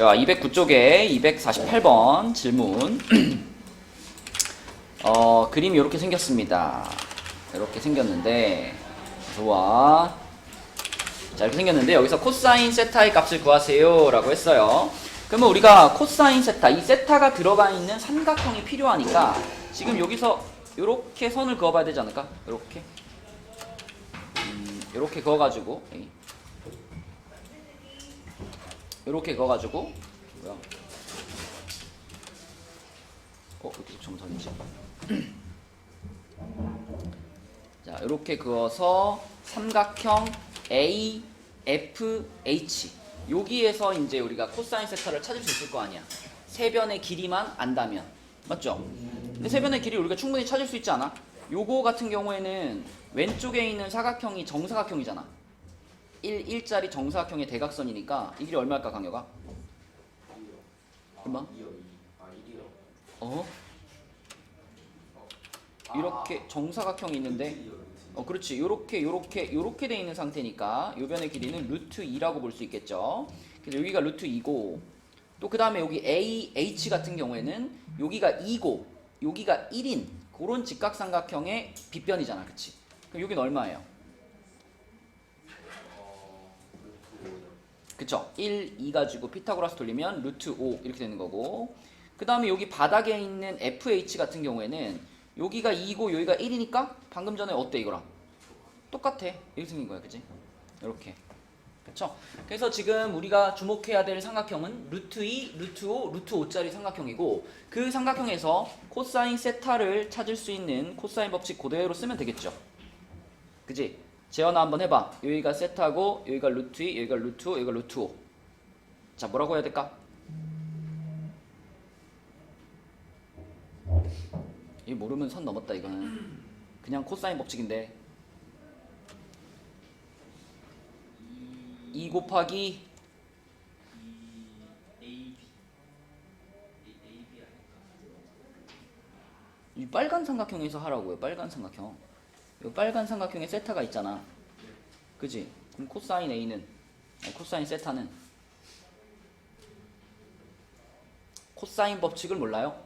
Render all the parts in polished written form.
자, 209쪽에 248번 질문. 그림이 이렇게 생겼습니다. 이렇게 생겼는데, 좋아. 자, 이렇게 생겼는데, 여기서 코사인 세타의 값을 구하세요 라고 했어요. 그러면 우리가 코사인 세타, 이 세타가 들어가 있는 삼각형이 필요하니까, 지금 여기서 이렇게 선을 그어봐야 되지 않을까? 이렇게. 이렇게 그어가지고, 이렇게 그어가지고, 뭐야? 이렇게 점선이지? 자, 이렇게 그어서 삼각형 AFH. 여기에서 이제 우리가 코사인 세타를 찾을 수 있을 거 아니야. 세 변의 길이만 안다면. 맞죠? 근데 세 변의 길이 우리가 충분히 찾을 수 있지 않아? 요거 같은 경우에는 왼쪽에 있는 사각형이 정사각형이잖아. 1짜리 정사각형의 대각선이니까 이 길이 얼마일까, 강혁아? 얼마? 이렇게 정사각형이 있는데, 그렇지. 요렇게 돼 있는 상태니까 요 변의 길이는 루트 2라고 볼 수 있겠죠. 그래서 여기가 루트 2고, 또 그 다음에 여기 AH 같은 경우에는 여기가 2고, 여기가 1인 그런 직각삼각형의 빗변이잖아, 그치? 그럼 여기는 얼마예요? 그쵸? 1, 2 가지고 피타고라스 돌리면 루트 5 이렇게 되는 거고, 그 다음에 여기 바닥에 있는 FH 같은 경우에는 여기가 2고 여기가 1이니까 방금 전에 어때 이거랑? 똑같아. 이렇게 생긴 거야, 그치? 이렇게. 그쵸? 그래서 지금 우리가 주목해야 될 삼각형은 루트 2, 루트 5, 루트 5짜리 삼각형이고, 그 삼각형에서 코사인 세타를 찾을 수 있는 코사인 법칙 그대로 쓰면 되겠죠? 그치? 재현아 한번 해봐. 여기가 세타고 여기가 루트 2, 여기가 루트 5, 여기가 루트 5. 자, 뭐라고 해야 될까? 이 모르면 선 넘었다. 이거는 그냥 코사인 법칙인데 2 곱하기 이 빨간 삼각형에서 하라고요. 빨간 삼각형. 이 빨간 삼각형에 세타가 있잖아. 그지? 그럼 코사인 A는, 코사인 세타는 코사인 법칙을 몰라요?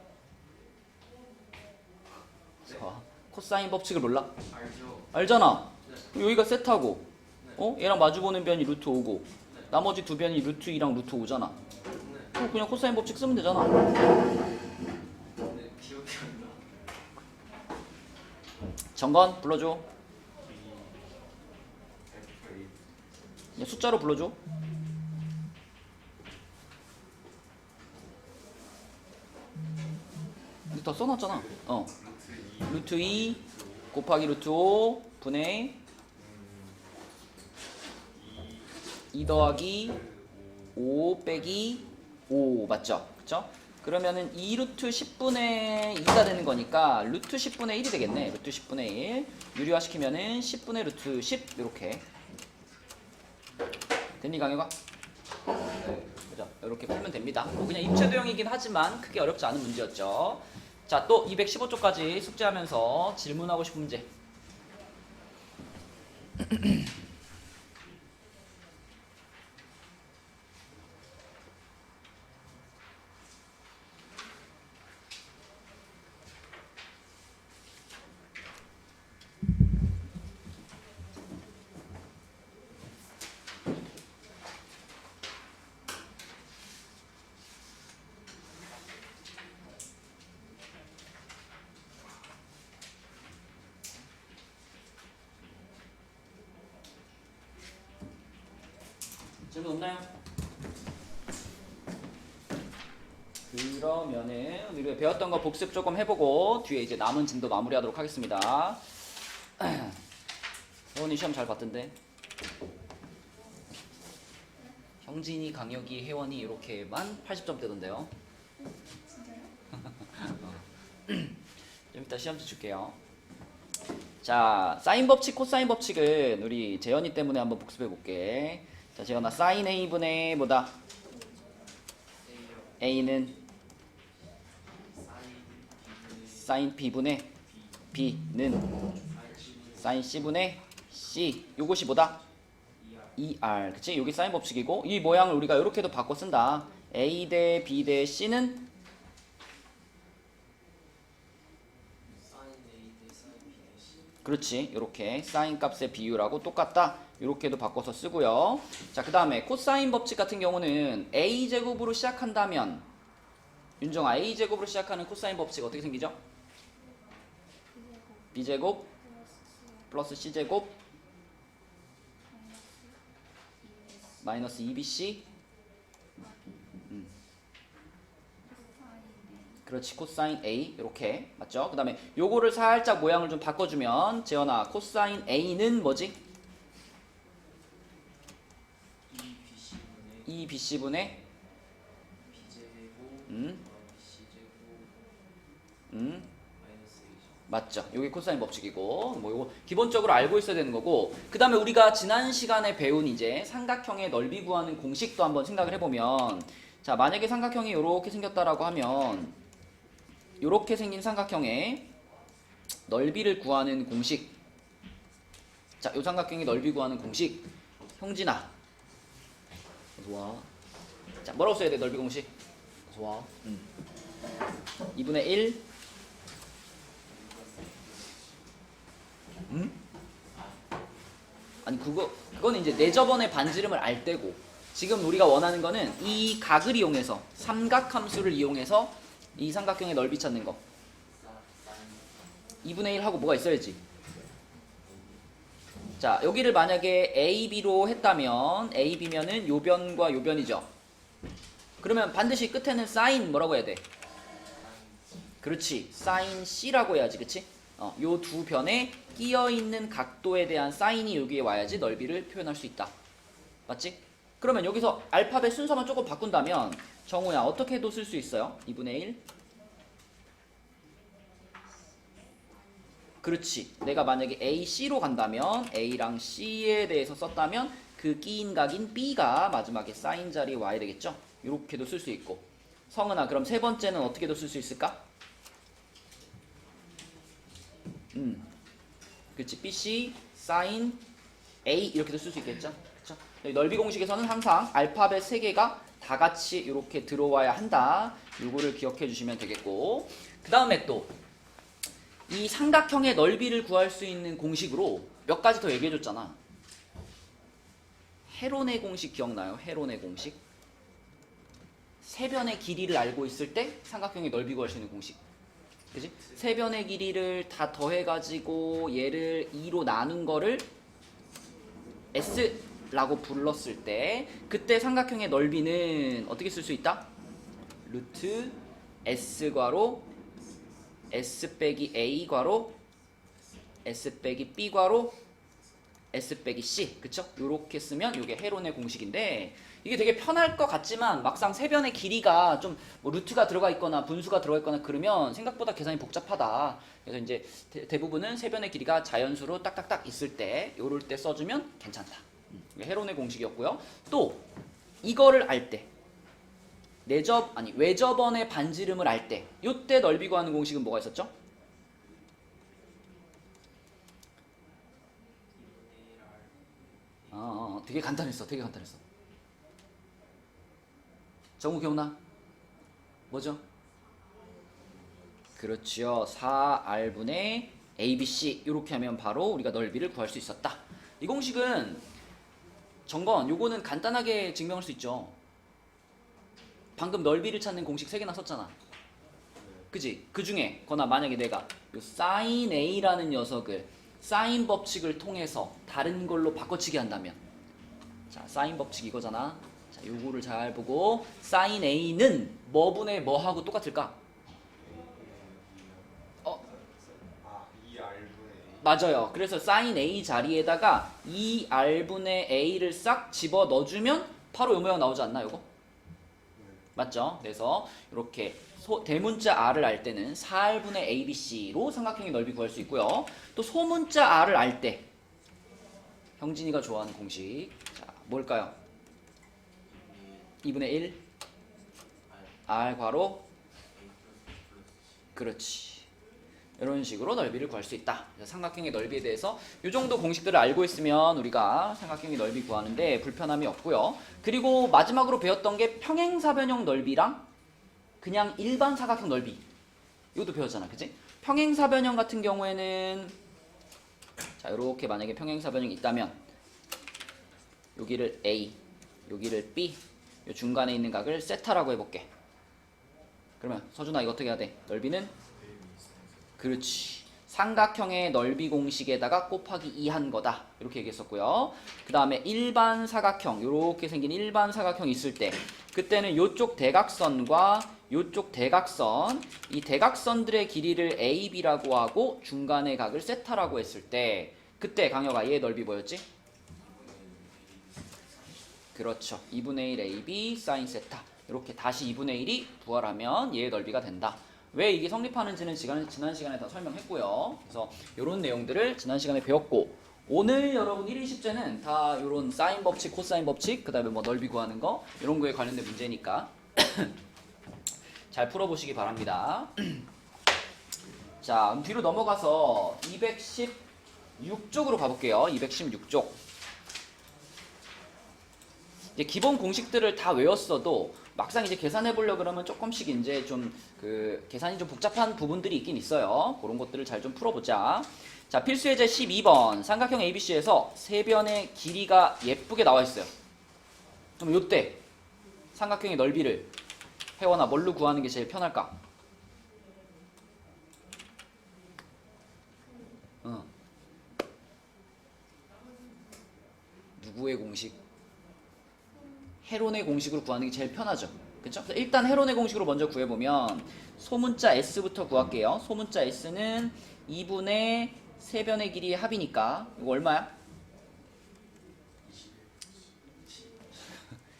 코사인 법칙을 몰라? 알죠. 알잖아. 여기가 세타고, 얘랑 마주보는 변이 루트 5고, 나머지 두 변이 루트 2랑 루트 5잖아. 그냥 코사인 법칙 쓰면 되잖아. 네, 기억이 안 나. 정건 불러줘. 숫자로 불러줘. 근데 다 써놨잖아. 루트 2 곱하기 루트 5 분의 2 더하기 5 빼기 5 맞죠? 그쵸? 그러면은 2 루트 10분의 2가 되는 거니까 루트 10분의 1이 되겠네. 루트 10분의 1 유리화 시키면은 10분의 루트 10 이렇게 됐니, 강혁아? 그죠? 이렇게 풀면 됩니다. 뭐 그냥 입체도형이긴 하지만 크게 어렵지 않은 문제였죠. 자, 또 215쪽까지 숙제하면서 질문하고 싶은 문제. 질문 없나요? 그러면은 우리가 배웠던 거 복습 조금 해보고 뒤에 이제 남은 진도 마무리하도록 하겠습니다. 혜원이 시험 잘 봤던데. 형진이, 강혁이, 혜원이 이렇게만 80점대던데요. 좀 이따 시험지 줄게요. 자, 사인 법칙, 코사인 법칙은 우리 재현이 때문에 한번 복습해 볼게. 자, 재현아, 사인 A분의 뭐다? A는 사인 B분의 B는 사인 C분의 C. 요것이 뭐다? 2R. 그치? 여기 사인 법칙이고, 이 모양을 우리가 이렇게도 바꿔 쓴다. A 대 B 대 C는 그렇지. 이렇게 사인 값의 비율하고 똑같다. 이렇게도 바꿔서 쓰고요. 자, 그 다음에 코사인 법칙 같은 경우는 A제곱으로 시작한다면 윤정아, A제곱으로 시작하는 코사인 법칙 어떻게 생기죠? B제곱 플러스 C제곱 마이너스 2BC 그렇지. 코사인 A 이렇게 맞죠? 그 다음에 요거를 살짝 모양을 좀 바꿔주면 재현아 코사인 A는 뭐지? 2BC분의 맞죠? 요게 코사인 법칙이고 뭐 요거 기본적으로 알고 있어야 되는 거고 그 다음에 우리가 지난 시간에 배운 이제 삼각형의 넓이 구하는 공식도 한번 생각을 해보면 자 만약에 삼각형이 요렇게 생겼다라고 하면 요렇게 생긴 삼각형의 넓이를 구하는 공식 자 요 삼각형의 넓이 구하는 공식 형진아 좋아 자 뭐라고 써야 돼 넓이 공식 좋아 2분의 1 아니 그거는 이제 내저번의 반지름을 알 때고 지금 우리가 원하는 거는 이 각을 이용해서 삼각함수를 이용해서 이 삼각형의 넓이 찾는 거 2분의 1 하고 뭐가 있어야지 자 여기를 만약에 AB로 했다면 AB면은 요변과 요변이죠 그러면 반드시 끝에는 사인 뭐라고 해야 돼 그렇지 사인 C라고 해야지 그치 요 두 변에 끼어있는 각도에 대한 사인이 여기에 와야지 넓이를 표현할 수 있다 맞지? 그러면 여기서 알파벳 순서만 조금 바꾼다면 정우야 어떻게도 쓸 수 있어요? 2분의 1 그렇지 내가 만약에 AC로 간다면 A랑 C에 대해서 썼다면 그 끼인 각인 B가 마지막에 사인 자리에 와야 되겠죠? 이렇게도 쓸 수 있고 성은아 그럼 세 번째는 어떻게도 쓸 수 있을까? 그렇지 BC 사인 A 이렇게도 쓸 수 있겠죠? 그렇죠? 넓이 공식에서는 항상 알파벳 3개가 다 같이 이렇게 들어와야 한다. 요거를 기억해 주시면 되겠고 그 다음에 또 이 삼각형의 넓이를 구할 수 있는 공식으로 몇 가지 더 얘기해 줬잖아. 헤론의 공식 기억나요? 헤론의 공식 세 변의 길이를 알고 있을 때 삼각형의 넓이 구할 수 있는 공식 그치? 세 변의 길이를 다 더해가지고 얘를 2로 나눈 거를 S라고 불렀을 때 그때 삼각형의 넓이는 어떻게 쓸 수 있다? 루트 S 괄호 S 빼기 A 괄호 S 빼기 B 괄호 S 빼기 C 그쵸? 요렇게 쓰면 이게 헤론의 공식인데 이게 되게 편할 것 같지만 막상 세 변의 길이가 좀 뭐 루트가 들어가 있거나 분수가 들어가 있거나 그러면 생각보다 계산이 복잡하다. 그래서 이제 대부분은 세 변의 길이가 자연수로 딱딱딱 있을 때 요럴 때 써주면 괜찮다. 이게 헤론의 공식이었고요. 또 이거를 알 때 외접원의 반지름을 알 때 요때 넓이 구하는 공식은 뭐가 있었죠? 되게 간단했어. 되게 간단했어. 정우 기억나? 뭐죠? 그렇죠. 4R분의 ABC 이렇게 하면 바로 우리가 넓이를 구할 수 있었다. 이 공식은 정건 요거는 간단하게 증명할 수 있죠. 방금 넓이를 찾는 공식 3개나 썼잖아. 그지? 그 중에 거나 만약에 내가 요 sin A라는 녀석을 사인 법칙을 통해서 다른 걸로 바꿔치기 한다면 자 사인 법칙 이거잖아. 자 요거를 잘 보고 sin A는 뭐분의 뭐하고 똑같을까? 2R분의 A. 맞아요. 그래서 sin A 자리에다가 2R분의 A를 싹 집어 넣어주면 바로 요 모양 나오지 않나 요거? 맞죠? 그래서 이렇게 대문자 R을 알 때는 4R분의 ABC로 삼각형의 넓이 구할 수 있고요. 또 소문자 R을 알 때 형진이가 좋아하는 공식 자 뭘까요? 2분의 1 R 괄호 그렇지 이런 식으로 넓이를 구할 수 있다. 삼각형의 넓이에 대해서 이 정도 공식들을 알고 있으면 우리가 삼각형의 넓이 구하는데 불편함이 없고요. 그리고 마지막으로 배웠던 게 평행사변형 넓이랑 그냥 일반 사각형 넓이. 이것도 배웠잖아, 그치? 평행사변형 같은 경우에는 자, 이렇게 만약에 평행사변형이 있다면 여기를 A, 여기를 B, 이 중간에 있는 각을 세타라고 해볼게. 그러면 서준아 이거 어떻게 해야 돼? 넓이는? 그렇지. 삼각형의 넓이 공식에다가 곱하기 2 한 거다. 이렇게 얘기했었고요. 그 다음에 일반 사각형, 이렇게 생긴 일반 사각형이 있을 때 그때는 이쪽 대각선과 이쪽 대각선, 이 대각선들의 길이를 A, B라고 하고 중간의 각을 세타라고 했을 때 그때 강혁아 얘의 넓이 뭐였지? 그렇죠. 2분의 1 AB 사인 세타. 이렇게 다시 2분의 1이 부활하면 얘의 넓이가 된다. 왜 이게 성립하는지는 지난 시간에 다 설명했고요. 그래서 이런 내용들을 지난 시간에 배웠고 오늘 여러분 1인 10제는 다 이런 사인 법칙, 코사인 법칙, 그 다음에 뭐 넓이 구하는 거 이런 거에 관련된 문제니까 잘 풀어보시기 바랍니다. 자, 뒤로 넘어가서 216쪽으로 가볼게요. 216쪽. 이제 기본 공식들을 다 외웠어도 막상 이제 계산해 보려 그러면 조금씩 이제 좀 그 계산이 좀 복잡한 부분들이 있긴 있어요. 그런 것들을 잘 좀 풀어보자. 자, 필수 예제 12번 삼각형 ABC에서 세 변의 길이가 예쁘게 나와 있어요. 그럼 요때 삼각형의 넓이를 혜원아 뭘로 구하는 게 제일 편할까? 누구의 공식? 헤론의 공식으로 구하는 게 제일 편하죠. 그쵸? 그래서 일단 헤론의 공식으로 먼저 구해보면 소문자 S부터 구할게요. 소문자 S는 2분의 세변의 길이의 합이니까 이거 얼마야?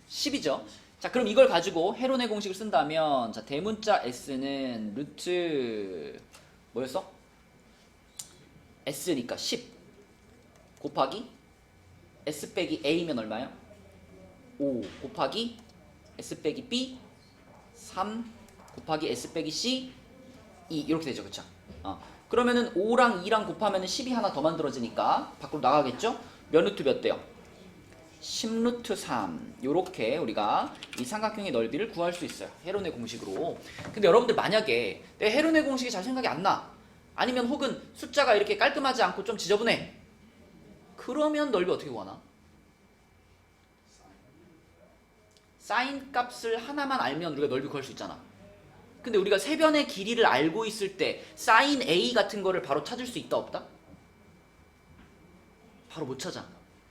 10이죠. 자, 그럼 이걸 가지고 헤론의 공식을 쓴다면 자, 대문자 S는 루트 뭐였어? S니까 10 곱하기 S 빼기 A면 얼마야? 5 곱하기 S 빼기 B 3 곱하기 S 빼기 C 2 이렇게 되죠. 그쵸? 그러면은 5랑 2랑 곱하면 10이 하나 더 만들어지니까 밖으로 나가겠죠? 몇 루트 몇 돼요? 10루트 3 요렇게 우리가 이 삼각형의 넓이를 구할 수 있어요. 헤론의 공식으로. 근데 여러분들 만약에 내 헤론의 공식이 잘 생각이 안 나. 아니면 혹은 숫자가 이렇게 깔끔하지 않고 좀 지저분해. 그러면 넓이 어떻게 구하나? 사인 값을 하나만 알면 우리가 넓이 구할 수 있잖아. 근데 우리가 세 변의 길이를 알고 있을 때 사인 A 같은 거를 바로 찾을 수 있다 없다? 바로 못 찾아.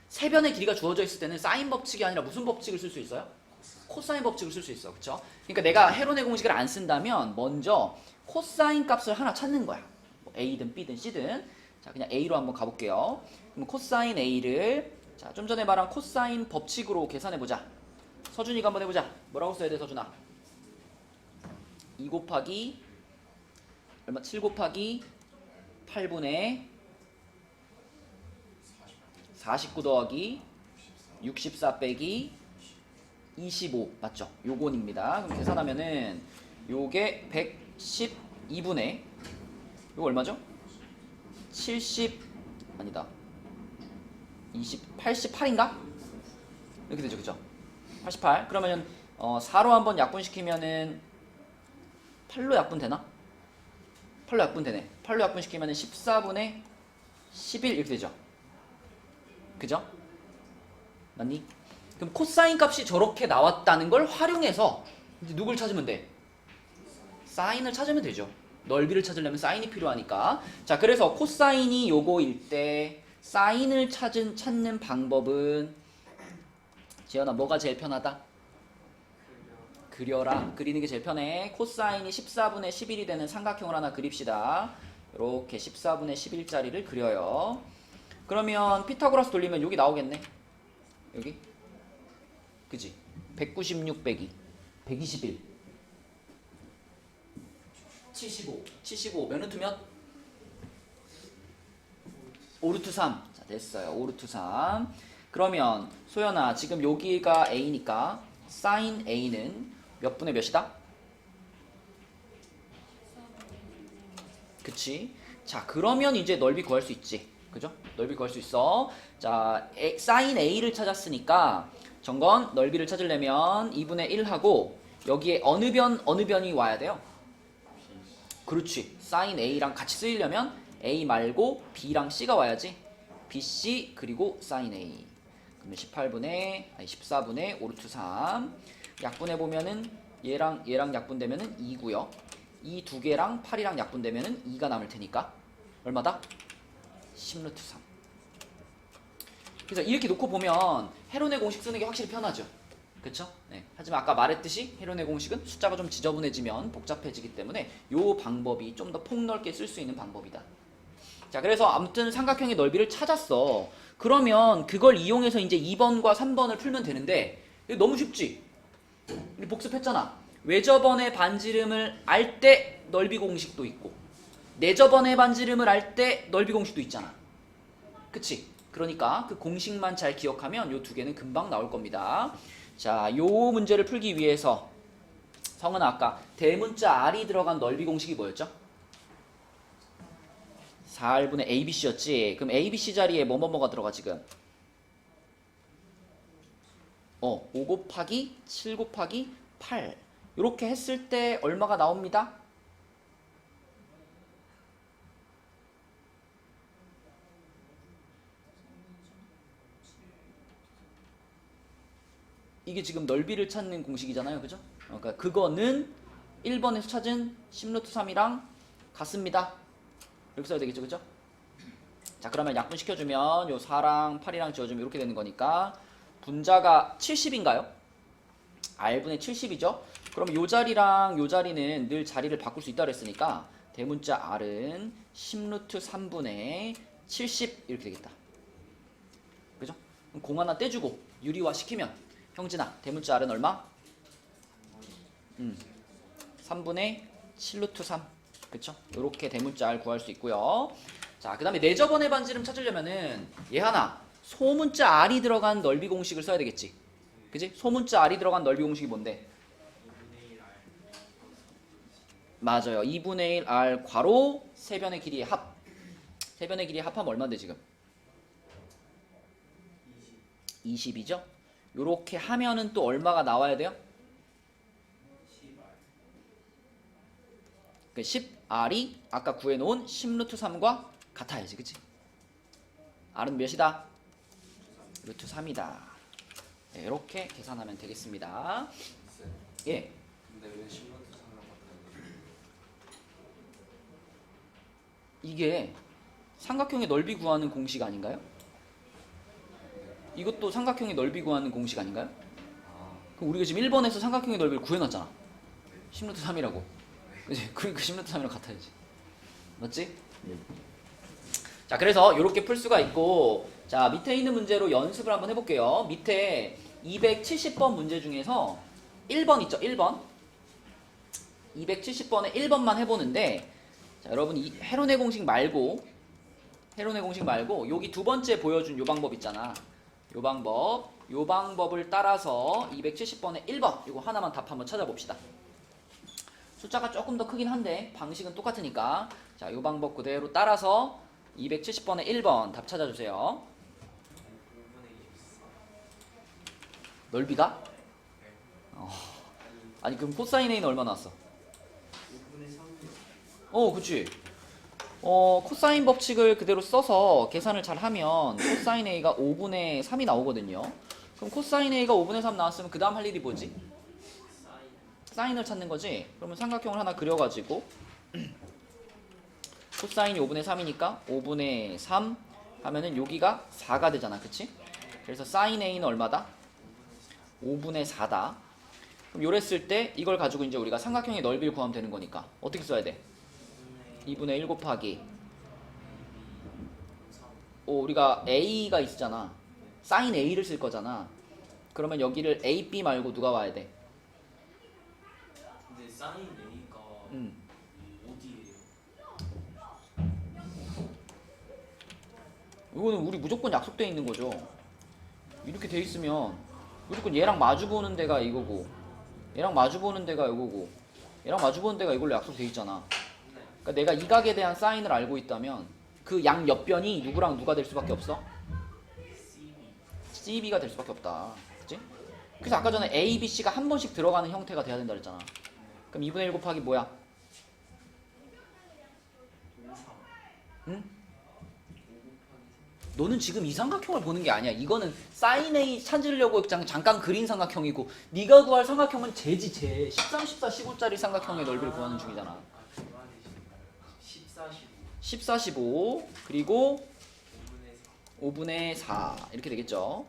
세 변의 길이가 주어져 있을 때는 사인 법칙이 아니라 무슨 법칙을 쓸 수 있어요? 코사인 법칙을 쓸 수 있어. 그쵸? 그러니까 내가 헤론의 공식을 안 쓴다면 먼저 코사인 값을 하나 찾는 거야. 뭐 A든 B든 C든. 자, 그냥 A로 한번 가볼게요. 그럼 코사인 A를 자, 좀 전에 말한 코사인 법칙으로 계산해보자. 서준이가 한번 해보자. 뭐라고 써야 돼, 서준아? 2 곱하기 얼마? 7 곱하기 8분의 49 더하기 64 빼기 25 맞죠? 요건입니다. 그럼 계산하면은 요게 112분의 요거 얼마죠? 70 아니다 88인가? 이렇게 되죠. 그죠? 88 그러면은 4로 한번 약분시키면은 8로 약분되나? 8로 약분되네. 8로 약분시키면은 14분의 11 이렇게 되죠. 그죠? 맞니? 그럼 코사인 값이 저렇게 나왔다는 걸 활용해서 이제 누굴 찾으면 돼? 사인을 찾으면 되죠. 넓이를 찾으려면 사인이 필요하니까. 자, 그래서 코사인이 요거일 때 사인을 찾는 방법은 지연아 뭐가 제일 편하다? 그려라. 그리는 게 제일 편해. 코사인이 14분의 11이 되는 삼각형을 하나 그립시다. 이렇게 14분의 11짜리를 그려요. 그러면 피타고라스 돌리면 여기 나오겠네. 여기? 그지? 196 빼기 121 75 몇 루트 몇? 5루트 3. 자, 됐어요. 5루트 3. 그러면 소연아 지금 여기가 A니까 사인 A는 몇 분의 몇이다? 그치? 자, 그러면 이제 넓이 구할 수 있지. 그죠? 넓이 구할 수 있어. 자, sin a를 찾았으니까 정건 넓이를 찾으려면 2분의 1하고 여기에 어느 변이 와야 돼요? 그렇지. sin a랑 같이 쓰이려면 a 말고 b랑 c가 와야지. bc 그리고 sin a. 그러면 14분의 5 루트 3. 약분해 보면은 얘랑 약분되면은 2고요. 이 두 개랑 8이랑 약분되면은 2가 남을 테니까 얼마다? 10 루트 3. 그래서 이렇게 놓고 보면 헤론의 공식 쓰는 게 확실히 편하죠. 그쵸? 네. 하지만 아까 말했듯이 헤론의 공식은 숫자가 좀 지저분해지면 복잡해지기 때문에 이 방법이 좀 더 폭넓게 쓸 수 있는 방법이다. 자, 그래서 아무튼 삼각형의 넓이를 찾았어. 그러면 그걸 이용해서 이제 2번과 3번을 풀면 되는데 너무 쉽지? 우리 복습했잖아. 외접원의 반지름을 알 때 넓이 공식도 있고 내접원의 반지름을 알 때 넓이 공식도 있잖아. 그치? 그러니까 그 공식만 잘 기억하면 요 두 개는 금방 나올 겁니다. 자, 요 문제를 풀기 위해서 성은아 아까 대문자 R이 들어간 넓이 공식이 뭐였죠? 4R분의 ABC였지. 그럼 ABC 자리에 뭐가 들어가 지금? 5 곱하기 7 곱하기 8 이렇게 했을 때 얼마가 나옵니다? 이게 지금 넓이를 찾는 공식이잖아요. 그죠? 그러니까 그거는 1번에서 찾은 10 루트 3이랑 같습니다. 이렇게 써야 되겠죠. 그죠? 자, 그러면 약분시켜주면 요 4랑 8이랑 지워주면 이렇게 되는 거니까 분자가 70인가요? R분의 70이죠? 그럼 요 자리랑 요 자리는 늘 자리를 바꿀 수 있다 그랬으니까 대문자 R은 10 루트 3분의 70 이렇게 되겠다. 그죠? 그럼 공 하나 떼주고 유리화 시키면 형진아 대문자 R은 얼마? 3분의 7 루트 3 그쵸? 이렇게 대문자 R 구할 수 있고요. 자, 그 다음에 내접원의 반지름 찾으려면은 얘 하나 소문자 R이 들어간 넓이 공식을 써야 되겠지. 그지? 소문자 R이 들어간 넓이 공식이 뭔데? 맞아요. 2분의 1 R 괄호 세변의 길이의 합. 세변의 길이의 합하면 얼마인데 지금? 20이죠? 요렇게 하면은 또 얼마가 나와야 돼요? 10R이 아까 구해놓은 10 루트 3과 같아야지. 그치? R은 몇이다? 루트 3이다. 네, 이렇게 계산하면 되겠습니다. 예. 근데 왜 10루트 3랑 바꿔야 이게 삼각형의 넓이 구하는 공식 아닌가요? 이것도 삼각형의 넓이 구하는 공식 아닌가요? 그럼 우리가 지금 1번에서 삼각형의 넓이를 구해놨잖아. 10 루트 3이라고. 그치? 그러니까 10 루트 3이랑 같아야지. 맞지? 자, 그래서 이렇게 풀 수가 있고, 자, 밑에 있는 문제로 연습을 한번 해볼게요. 밑에 270번 문제 중에서 1번 있죠? 1번. 270번에 1번만 해보는데, 자, 여러분 이 헤론의 공식 말고 여기 두 번째 보여준 요 방법 있잖아. 요 방법을 따라서 270번에 1번 이거 하나만 답 한번 찾아봅시다. 숫자가 조금 더 크긴 한데 방식은 똑같으니까 자, 요 방법 그대로 따라서 270번에 1번 답 찾아주세요. 넓이가? 아니 그럼 코사인 A는 얼마 나왔어? 5분의 3이요. 그치. 코사인 법칙을 그대로 써서 계산을 잘 하면 코사인 A가 5분의 3이 나오거든요. 그럼 코사인 A가 5분의 3 나왔으면 그 다음 할 일이 뭐지? 사인을 찾는 거지. 그러면 삼각형을 하나 그려가지고 코사인이 5분의 3이니까 5분의 3 하면은 여기가 4가 되잖아. 그치? 그래서 사인 A는 얼마다? 5분의 4다. 그럼 요랬을 때 이걸 가지고 이제 우리가 삼각형의 넓이를 구하면 되는 거니까 어떻게 써야 돼? 2분의 1 곱하기 우리가 A가 있잖아. 사인 A를 쓸 거잖아. 그러면 여기를 AB 말고 누가 와야 돼? 근데 사인 A가 어디예요? 이거는 우리 무조건 약속돼 있는 거죠. 이렇게 돼 있으면 무조건 얘랑 마주 보는 데가 이거고 얘랑 마주 보는 데가 이거고 얘랑 마주 보는 데가 이걸로 약속돼 있잖아. 그러니까 내가 이 각에 대한 사인을 알고 있다면 그 양 옆변이 누구랑 누가 될 수밖에 없어? CB가 될 수밖에 없다. 그치? 그래서 아까 전에 A, B, C가 한 번씩 들어가는 형태가 돼야 된다 그랬잖아. 그럼 2분의 1 곱하기 뭐야? 응? 너는 지금 이 삼각형을 보는 게 아니야. 이거는 사인 A 찾으려고 잠깐 그린 삼각형이고 네가 구할 삼각형은 제 13, 14, 15짜리 삼각형의 넓이를 구하는 중이잖아. 14, 15 그리고 5분의 4 이렇게 되겠죠.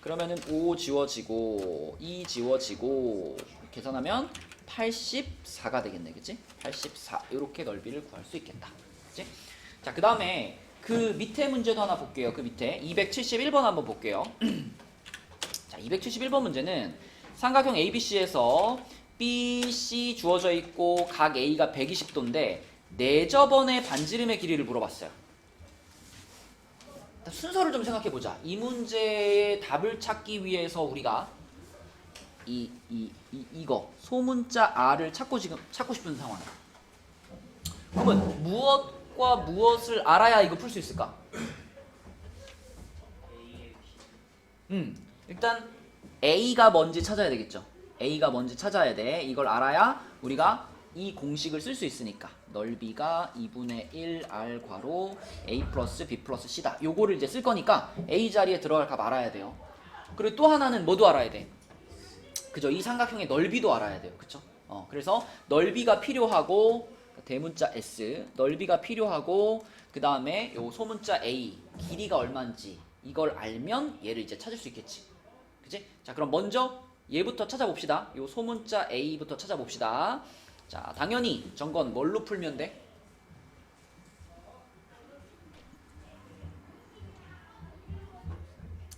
그러면은 5 지워지고 2 지워지고 계산하면 84가 되겠네. 그치? 84 이렇게 넓이를 구할 수 있겠다. 그치? 자, 그 다음에 그 밑에 문제도 하나 볼게요. 그 밑에 271번 한번 볼게요. 자, 271번 문제는 삼각형 ABC에서 BC 주어져 있고 각 A가 120도인데 내저번의 반지름의 길이를 물어봤어요. 순서를 좀 생각해보자. 이 문제의 답을 찾기 위해서 우리가 이거 소문자 R을 찾고 싶은 상황. 그러면 무엇과 무엇을 알아야 이거 풀 수 있을까? 일단 A가 뭔지 찾아야 되겠죠. A가 뭔지 찾아야 돼. 이걸 알아야 우리가 이 공식을 쓸 수 있으니까 넓이가 2분의 1 R 괄호 A 플러스 B 플러스 C다. 요거를 이제 쓸 거니까 A 자리에 들어갈 값 알아야 돼요. 그리고 또 하나는 뭐도 알아야 돼? 그죠? 이 삼각형의 넓이도 알아야 돼요. 그쵸? 그래서 넓이가 필요하고 대문자 S 넓이가 필요하고 그 다음에 요 소문자 A 길이가 얼마인지 이걸 알면 얘를 이제 찾을 수 있겠지. 그치? 자, 그럼 먼저 얘부터 찾아봅시다. 요 소문자 A부터 찾아봅시다. 자, 당연히 정건 뭘로 풀면 돼?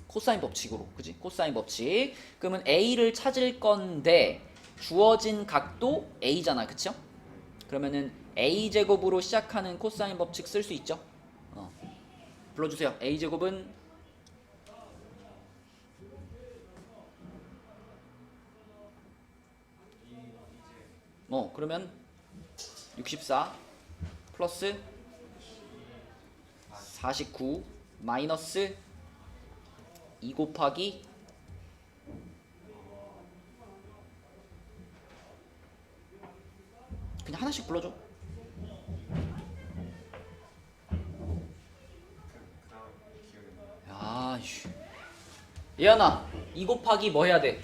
코사인 법칙으로. 그지? 코사인 법칙. 그러면 A를 찾을 건데 주어진 각도 A잖아. 그쵸? 그러면은 A제곱으로 시작하는 코사인 법칙 쓸 수 있죠? 불러주세요. A제곱은 그러면 64 플러스 49 마이너스 2 곱하기 그냥 하나씩 불러줘. 야, 예안아 2 곱하기 뭐 해야 돼?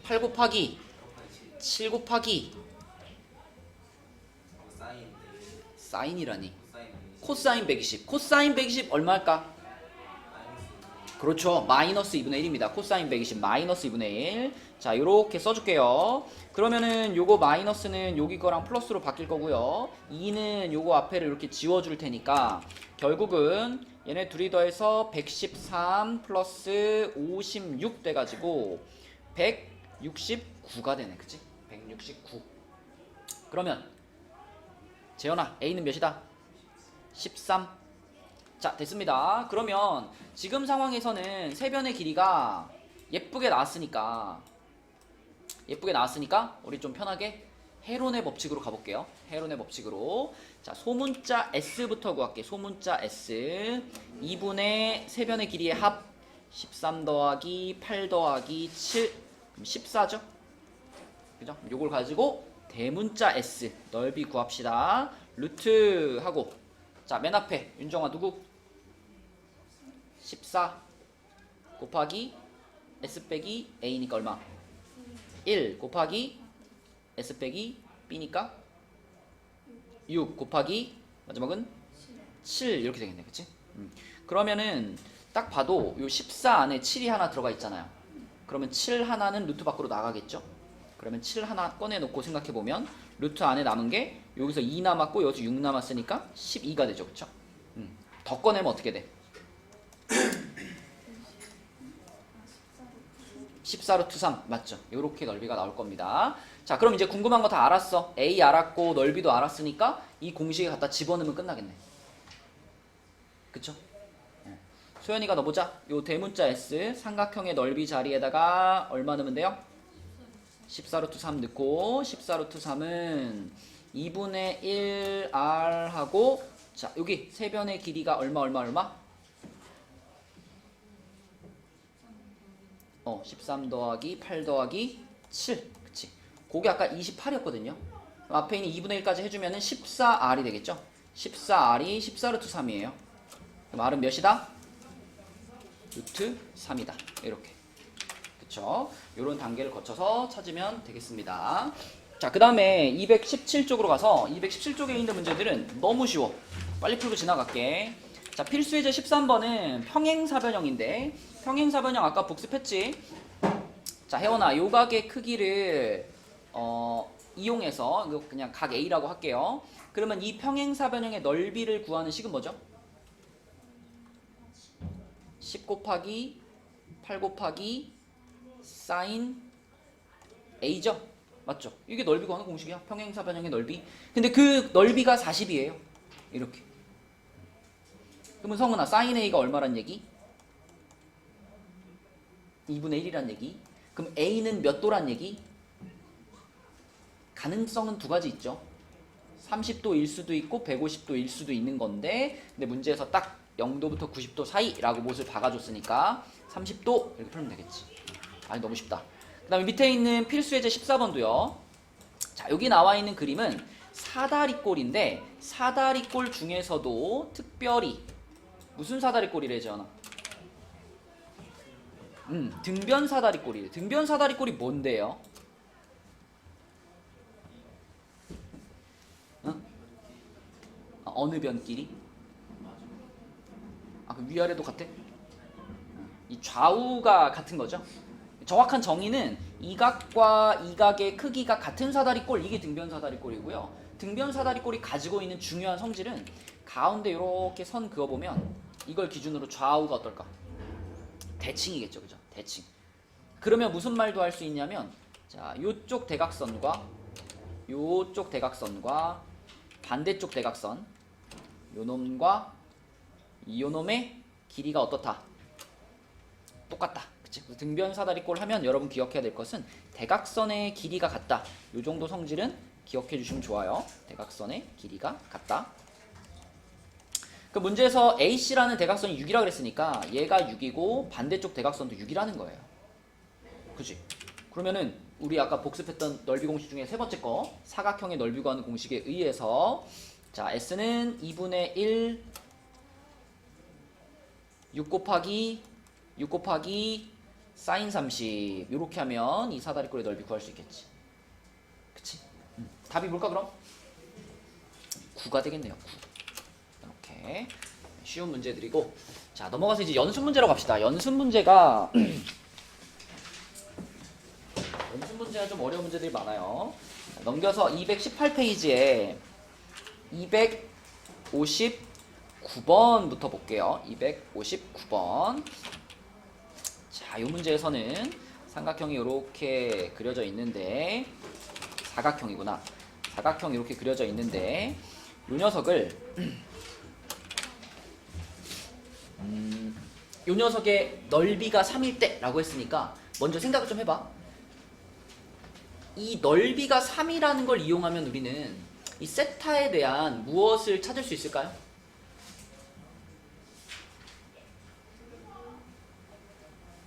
8 곱하기 7 곱하기 사인이라니. 코사인 120. 코사인 120 얼마일까? 그렇죠. 마이너스 2분의 1입니다. 코사인 120 마이너스 2분의 1. 자, 요렇게 써줄게요. 그러면은 요거 마이너스는 여기 거랑 플러스로 바뀔 거고요. 2는 요거 앞에를 이렇게 지워줄 테니까 결국은 얘네 둘이 더해서 113 플러스 56 돼가지고 169가 되네. 그치? 169. 그러면 재현아 A는 몇이다? 13. 자, 됐습니다. 그러면 지금 상황에서는 세변의 길이가 예쁘게 나왔으니까 우리 좀 편하게 헤론의 법칙으로 가볼게요. 헤론의 법칙으로. 자, 소문자 S부터 구할게. 소문자 S 2분의 세변의 길이의 합 13 더하기 8 더하기 7 그럼 14죠? 그죠? 요걸 가지고 대문자 S 넓이 구합시다. 루트 하고 자, 맨 앞에 윤정아 누구? 14 곱하기 S 빼기 A니까 얼마? 1 곱하기 S 빼기 B니까 6 곱하기 마지막은 7 이렇게 되겠네. 그치? 그러면은 딱 봐도 요 14 안에 7이 하나 들어가 있잖아요. 그러면 7 하나는 루트 밖으로 나가겠죠? 그러면 7 하나 꺼내놓고 생각해보면 루트 안에 남은 게 여기서 2 남았고 여기서 6 남았으니까 12가 되죠. 그쵸? 더 꺼내면 어떻게 돼? 14 루트 3 맞죠? 요렇게 넓이가 나올 겁니다. 자, 그럼 이제 궁금한 거 다 알았어. A 알았고 넓이도 알았으니까 이 공식에 갖다 집어넣으면 끝나겠네. 그쵸? 소연이가 넣어보자. 요 대문자 S 삼각형의 넓이 자리에다가 얼마 넣으면 돼요? 14루트 3 넣고 14루트 3은 2분의 1R 하고 자 여기 세변의 길이가 얼마? 13 더하기 8 더하기 7 그치. 그게 아까 28이었거든요. 앞에 있는 2분의 1까지 해주면은 14R이 되겠죠. 14R이 14루트 3이에요. 그럼 R은 몇이다? 루트 3이다. 이렇게. 그쵸? 요런 단계를 거쳐서 찾으면 되겠습니다. 자, 그 다음에 217쪽으로 가서 217쪽에 있는 문제들은 너무 쉬워. 빨리 풀고 지나갈게. 자, 필수예제 13번은 평행사변형인데 평행사변형 아까 복습했지? 자, 혜원아, 요 각의 크기를 이용해서 이거 그냥 각 A라고 할게요. 그러면 이 평행사변형의 넓이를 구하는 식은 뭐죠? 10 곱하기 8 곱하기 사인 A죠? 맞죠? 이게 넓이 구하는 공식이야. 평행사변형의 넓이. 근데 그 넓이가 40이에요. 이렇게. 그러면 성은아, 사인 A가 얼마란 얘기? 2분의 1이란 얘기. 그럼 A는 몇 도란 얘기? 가능성은 두 가지 있죠. 30도일 수도 있고 150도일 수도 있는 건데 근데 문제에서 딱 0도부터 90도 사이라고 못을 박아줬으니까 30도 이렇게 풀면 되겠지. 아니 너무 쉽다. 그 다음에 밑에 있는 필수예제 14번도요. 자, 여기 나와 있는 그림은 사다리꼴인데 사다리꼴 중에서도 특별히 무슨 사다리꼴이래 재현아? 등변 사다리꼴이래. 등변 사다리꼴이 뭔데요? 어느 변끼리? 그럼 위아래도 같아? 이 좌우가 같은 거죠? 정확한 정의는 이 각과 이 각의 크기가 같은 사다리꼴, 이게 등변 사다리꼴이고요. 등변 사다리꼴이 가지고 있는 중요한 성질은 가운데 이렇게 선 그어보면 이걸 기준으로 좌우가 어떨까? 대칭이겠죠, 그죠? 대칭. 그러면 무슨 말도 할 수 있냐면, 자, 요쪽 대각선과 요쪽 대각선과 반대쪽 대각선, 요놈과 요놈의 길이가 어떻다? 똑같다. 그치? 등변 사다리꼴 하면 여러분 기억해야 될 것은 대각선의 길이가 같다. 요 정도 성질은 기억해 주시면 좋아요. 대각선의 길이가 같다. 그 문제에서 AC라는 대각선이 6이라 그랬으니까 얘가 6이고 반대쪽 대각선도 6이라는 거예요. 그치? 그러면은 우리 아까 복습했던 넓이 공식 중에 세 번째 거 사각형의 넓이 구하는 공식에 의해서 자, S는 2분의 1 6 곱하기 사인 30 이렇게 하면 이 사다리꼴의 넓이 구할 수 있겠지. 그치? 답이 뭘까 그럼? 9가 되겠네요. 9. 이렇게 쉬운 문제들이고 자, 넘어가서 이제 연습 문제로 갑시다. 연습 문제가 좀 어려운 문제들이 많아요. 넘겨서 218페이지에 259번부터 볼게요. 259번. 자, 이 문제에서는 삼각형이 이렇게 그려져 있는데 사각형이구나. 사각형이 이렇게 그려져 있는데 이 녀석을 이 녀석의 넓이가 3일 때 라고 했으니까 먼저 생각을 좀 해봐. 이 넓이가 3이라는 걸 이용하면 우리는 이 세타에 대한 무엇을 찾을 수 있을까요?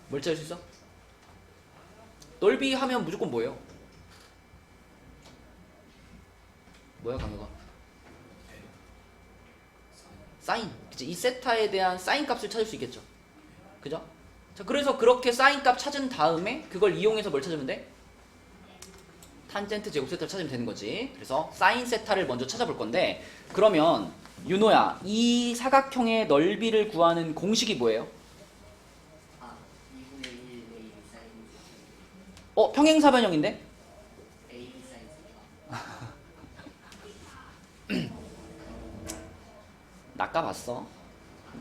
뭘 찾을 수 있어? 넓이 하면 무조건 뭐예요? 뭐야 강호가? 사인. 그치? 이 세타에 대한 사인 값을 찾을 수 있겠죠. 그죠? 자, 그래서 그렇게 사인 값 찾은 다음에 그걸 이용해서 뭘 찾으면 돼? 탄젠트 제곱 세타를 찾으면 되는 거지. 그래서 사인 세타를 먼저 찾아볼 건데 그러면 윤호야, 이 사각형의 넓이를 구하는 공식이 뭐예요? 2분의 1 A 사인 평행사변형인데? A 사인 낚아봤어.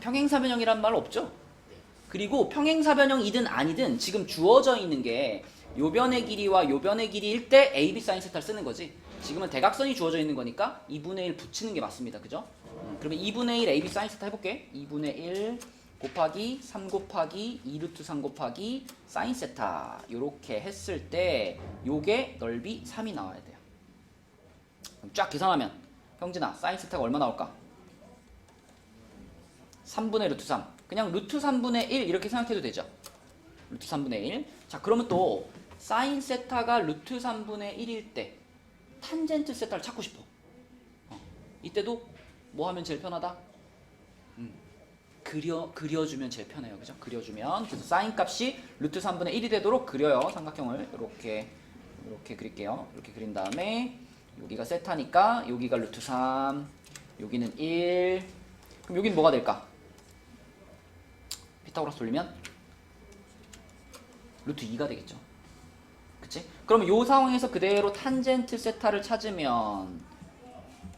평행사변형이란 말 없죠? 그리고 평행사변형이든 아니든 지금 주어져 있는 게 요변의 길이와 요변의 길이일 때 AB 사인 세타를 쓰는 거지. 지금은 대각선이 주어져 있는 거니까 2분의 1 붙이는 게 맞습니다. 그죠? 그러면 2분의 1 AB 사인 세타 해볼게. 2분의 1 곱하기 3 곱하기 2 루트 3 곱하기 사인 세타 요렇게 했을 때 요게 넓이 3이 나와야 돼요. 그럼 쫙 계산하면 형진아 사인 세타가 얼마 나올까? 3분의 루트 3. 그냥 루트 3분의 1 이렇게 생각해도 되죠. 루트 3분의 1. 자 그러면 또 사인 세타가 루트 3분의 1일 때 탄젠트 세타를 찾고 싶어. 이때도 뭐 하면 제일 편하다? 그려주면 제일 편해요. 그죠? 그려주면. 그래서 사인 값이 루트 3분의 1이 되도록 그려요. 삼각형을 이렇게 그릴게요. 이렇게 그린 다음에 여기가 세타니까 여기가 루트 3, 여기는 1. 그럼 여기는 뭐가 될까? 피타고라스 돌리면 루트 2가 되겠죠. 그치? 그러면 이 상황에서 그대로 탄젠트 세타를 찾으면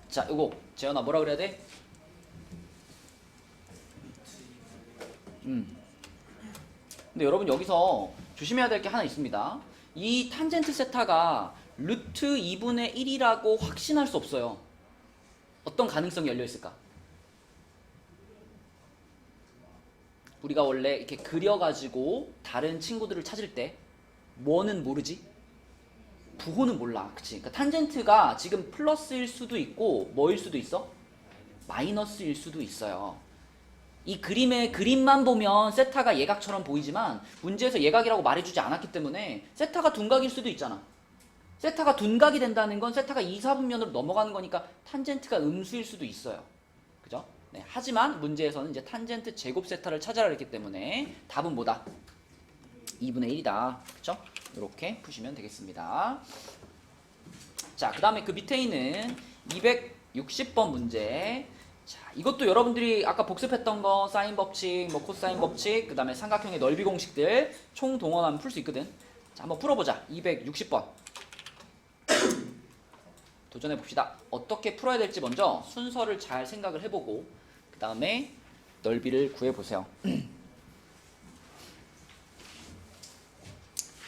자, 이거 재현아 뭐라 그래야 돼? 근데 여러분 여기서 조심해야 될 게 하나 있습니다. 이 탄젠트 세타가 루트 2분의 1이라고 확신할 수 없어요. 어떤 가능성이 열려 있을까? 우리가 원래 이렇게 그려가지고 다른 친구들을 찾을 때 뭐는 모르지? 부호는 몰라. 그치? 그러니까 탄젠트가 지금 플러스일 수도 있고 뭐일 수도 있어? 마이너스일 수도 있어요. 이 그림의 그림만 보면 세타가 예각처럼 보이지만 문제에서 예각이라고 말해주지 않았기 때문에 세타가 둔각일 수도 있잖아. 세타가 둔각이 된다는 건 세타가 2, 4분면으로 넘어가는 거니까 탄젠트가 음수일 수도 있어요. 그죠? 네, 하지만 문제에서는 이제 탄젠트 제곱 세타를 찾아라 했기 때문에 답은 뭐다? 2분의 1이다. 그쵸? 이렇게 푸시면 되겠습니다. 자, 그 다음에 그 밑에 있는 260번 문제. 자, 이것도 여러분들이 아까 복습했던 거 사인 법칙, 뭐 코사인 법칙, 그 다음에 삼각형의 넓이 공식들 총 동원하면 풀 수 있거든. 자, 한번 풀어보자. 260번. 도전해 봅시다. 어떻게 풀어야 될지 먼저 순서를 잘 생각을 해보고 그 다음에 넓이를 구해보세요.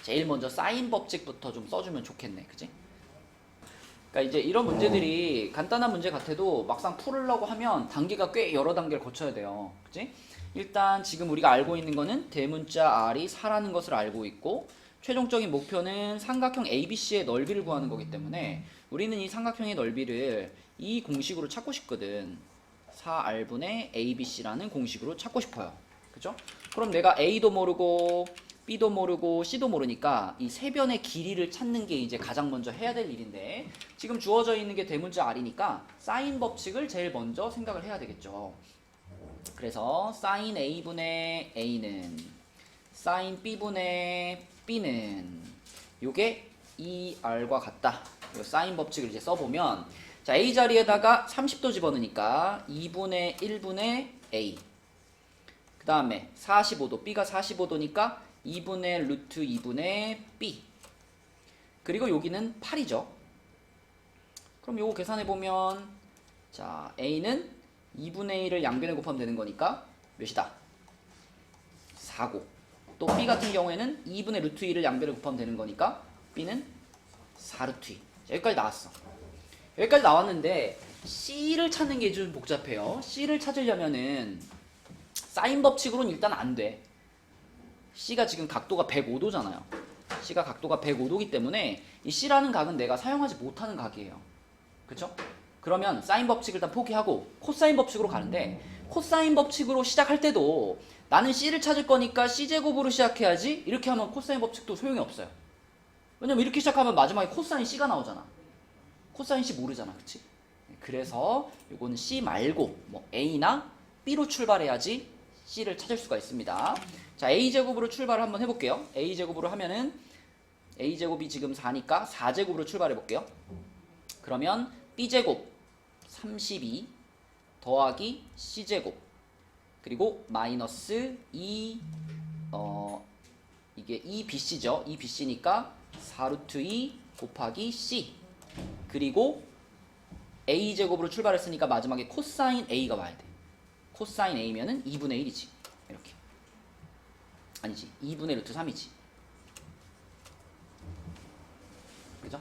제일 먼저 사인 법칙부터 좀 써주면 좋겠네. 그치? 그러니까 이제 이런 문제들이 간단한 문제 같아도 막상 풀으려고 하면 단계가 꽤 여러 단계를 거쳐야 돼요. 그치? 일단 지금 우리가 알고 있는 거는 대문자 R이 4라는 것을 알고 있고 최종적인 목표는 삼각형 ABC의 넓이를 구하는 거기 때문에 우리는 이 삼각형의 넓이를 이 공식으로 찾고 싶거든. 4R분의 ABC라는 공식으로 찾고 싶어요. 그죠? 그럼 내가 A도 모르고 B도 모르고 C도 모르니까 이 세 변의 길이를 찾는 게 이제 가장 먼저 해야 될 일인데 지금 주어져 있는 게 대문자 R이니까 사인 법칙을 제일 먼저 생각을 해야 되겠죠. 그래서 사인 A분의 A는 사인 B분의 B는 요게 2R과 같다. 요 사인 법칙을 이제 써보면 자 A 자리에다가 30도 집어넣으니까 2분의 1분의 A 그 다음에 45도 B가 45도니까 2분의 루트 2분의 B 그리고 여기는 8이죠. 그럼 요거 계산해보면 자 A는 2분의 1을 양변에 곱하면 되는 거니까 몇이다? 4고 또 B 같은 경우에는 2분의 루트 2를 양변에 곱하면 되는 거니까 B는 4루트 2 여기까지 나왔어. 여기까지 나왔는데 C를 찾는 게 좀 복잡해요. C를 찾으려면은 사인 법칙으로는 일단 안 돼. C가 지금 각도가 105도잖아요. C가 각도가 105도기 때문에 이 C라는 각은 내가 사용하지 못하는 각이에요. 그쵸? 그러면 사인 법칙을 일단 포기하고 코사인 법칙으로 가는데 코사인 법칙으로 시작할 때도 나는 C를 찾을 거니까 C제곱으로 시작해야지 이렇게 하면 코사인 법칙도 소용이 없어요. 왜냐면 이렇게 시작하면 마지막에 코사인 C가 나오잖아. 코사인 C 모르잖아. 그치? 그래서 이거는 C 말고 뭐 A나 B로 출발해야지 C를 찾을 수가 있습니다. 자, A제곱으로 출발을 한번 해볼게요. A제곱으로 하면은 A제곱이 지금 4니까 4제곱으로 출발해 볼게요. 그러면 B제곱 32 더하기 C제곱 그리고 마이너스 2 이게 2BC죠. 2BC니까 4루트 2 곱하기 C 그리고 A제곱으로 출발했으니까 마지막에 코사인 A가 와야 돼. 코사인 A면은 2분의 1이지. 이렇게. 아니지. 2분의 루트 3이지. 그죠?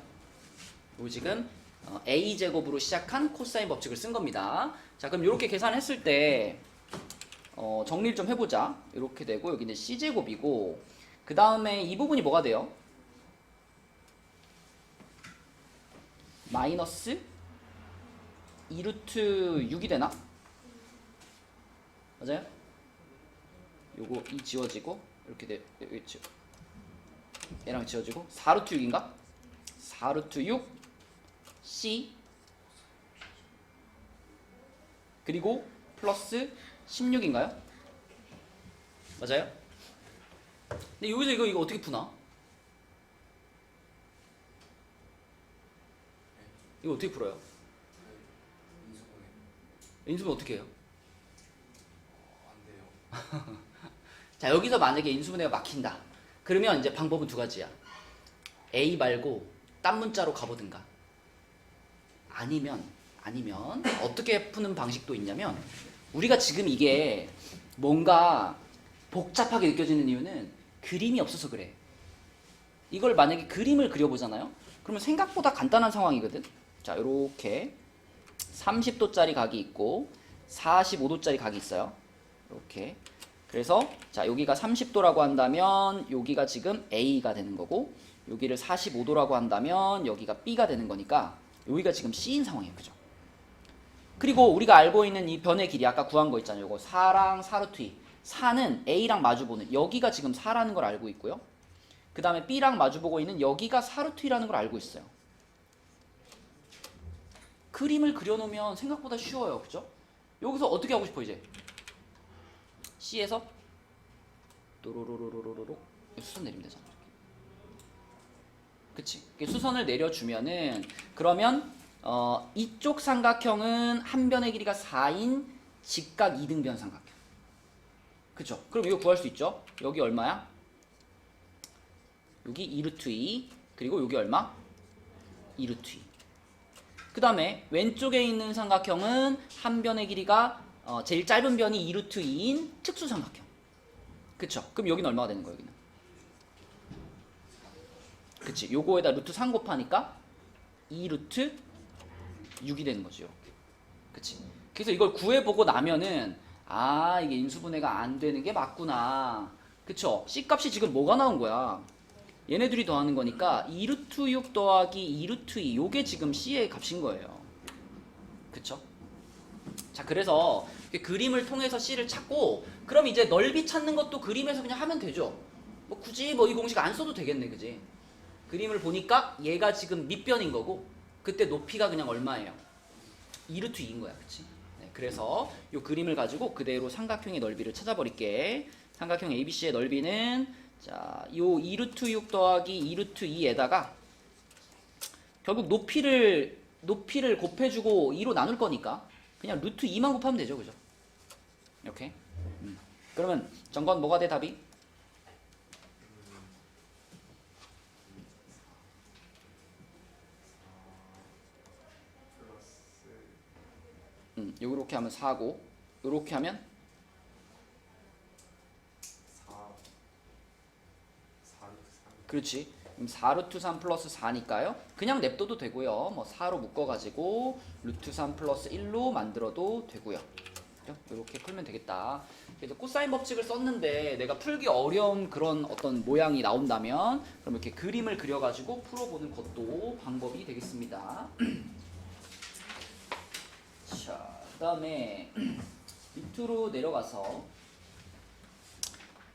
요 지금 A제곱으로 시작한 코사인 법칙을 쓴 겁니다. 자, 그럼 이렇게 계산했을 때 정리를 좀 해보자. 이렇게 되고 여기는 c제곱이고 그 다음에 이 부분이 뭐가 돼요? 마이너스 2루트 6이 되나? 맞아요? 요거 이 지워지고 이렇게 돼. 여기 얘랑 지워지고 4루트 6인가? 4루트 6 C 그리고 플러스 16인가요? 맞아요? 근데 여기서 이거 어떻게 푸나? 이거 어떻게 풀어요? 인수분 어떻게 해요? 안 돼요. 자, 여기서 만약에 인수분해가 막힌다. 그러면 이제 방법은 두 가지야. A 말고 딴 문자로 가보든가. 아니면 어떻게 푸는 방식도 있냐면 우리가 지금 이게 뭔가 복잡하게 느껴지는 이유는 그림이 없어서 그래. 이걸 만약에 그림을 그려보잖아요. 그러면 생각보다 간단한 상황이거든. 자, 요렇게 30도짜리 각이 있고 45도짜리 각이 있어요. 이렇게. 그래서 자, 여기가 30도라고 한다면 여기가 지금 A가 되는 거고 여기를 45도라고 한다면 여기가 B가 되는 거니까 여기가 지금 C인 상황이에요. 그죠? 그리고 우리가 알고 있는 이 변의 길이 아까 구한 거 있잖아요. 요거 4랑 4루트 2. 4는 A랑 마주보는 여기가 지금 4라는 걸 알고 있고요. 그 다음에 B랑 마주보고 있는 여기가 4루트 2라는 걸 알고 있어요. 그림을 그려놓으면 생각보다 쉬워요. 그죠? 여기서 어떻게 하고 싶어 이제? C에서 또로로로로로로 수선 내리면 되잖아. 그치? 수선을 내려주면은 그러면 이쪽 삼각형은 한 변의 길이가 4인 직각 2등변 삼각형. 그쵸? 그럼 이거 구할 수 있죠? 여기 얼마야? 여기 2루트 2 그리고 여기 얼마? 2루트 2. 그 다음에 왼쪽에 있는 삼각형은 한 변의 길이가 제일 짧은 변이 2루트 2인 특수삼각형. 그쵸? 그럼 여기는 얼마가 되는 거야 여기는? 그치? 요거에다 루트 3 곱하니까 2루트 6이 되는 거죠. 그치? 그래서 이걸 구해보고 나면은 아 이게 인수분해가 안 되는 게 맞구나. 그쵸? C값이 지금 뭐가 나온 거야? 얘네들이 더하는 거니까 2루트 6 더하기 2루트 2 요게 지금 C의 값인 거예요. 그쵸? 자 그래서 그림을 통해서 C를 찾고 그럼 이제 넓이 찾는 것도 그림에서 그냥 하면 되죠. 뭐 굳이 뭐 이 공식 안 써도 되겠네. 그지? 그림을 보니까 얘가 지금 밑변인 거고 그때 높이가 그냥 얼마예요? 2루트 2인 거야. 그치? 네, 그래서 이 그림을 가지고 그대로 삼각형의 넓이를 찾아버릴게. 삼각형 ABC의 넓이는 자, 요 2루트 6 더하기 2루트 2에다가 결국 높이를 곱해주고 2로 나눌 거니까 그냥 루트 2만 곱하면 되죠. 그죠? 이렇게. 그러면 정건 뭐가 돼 답이? 요렇게 하면 4고 요렇게 하면 4루트 3. 그렇지. 그럼 4루트 3 플러스 4니까요. 그냥 냅둬도 되고요. 뭐 4로 묶어가지고 루트 3 플러스 1로 만들어도 되고요. 이렇게 풀면 되겠다. 그래서 코사인 법칙을 썼는데 내가 풀기 어려운 그런 어떤 모양이 나온다면 그럼 이렇게 그림을 그려가지고 풀어보는 것도 방법이 되겠습니다. 자, 그다음에 밑으로 내려가서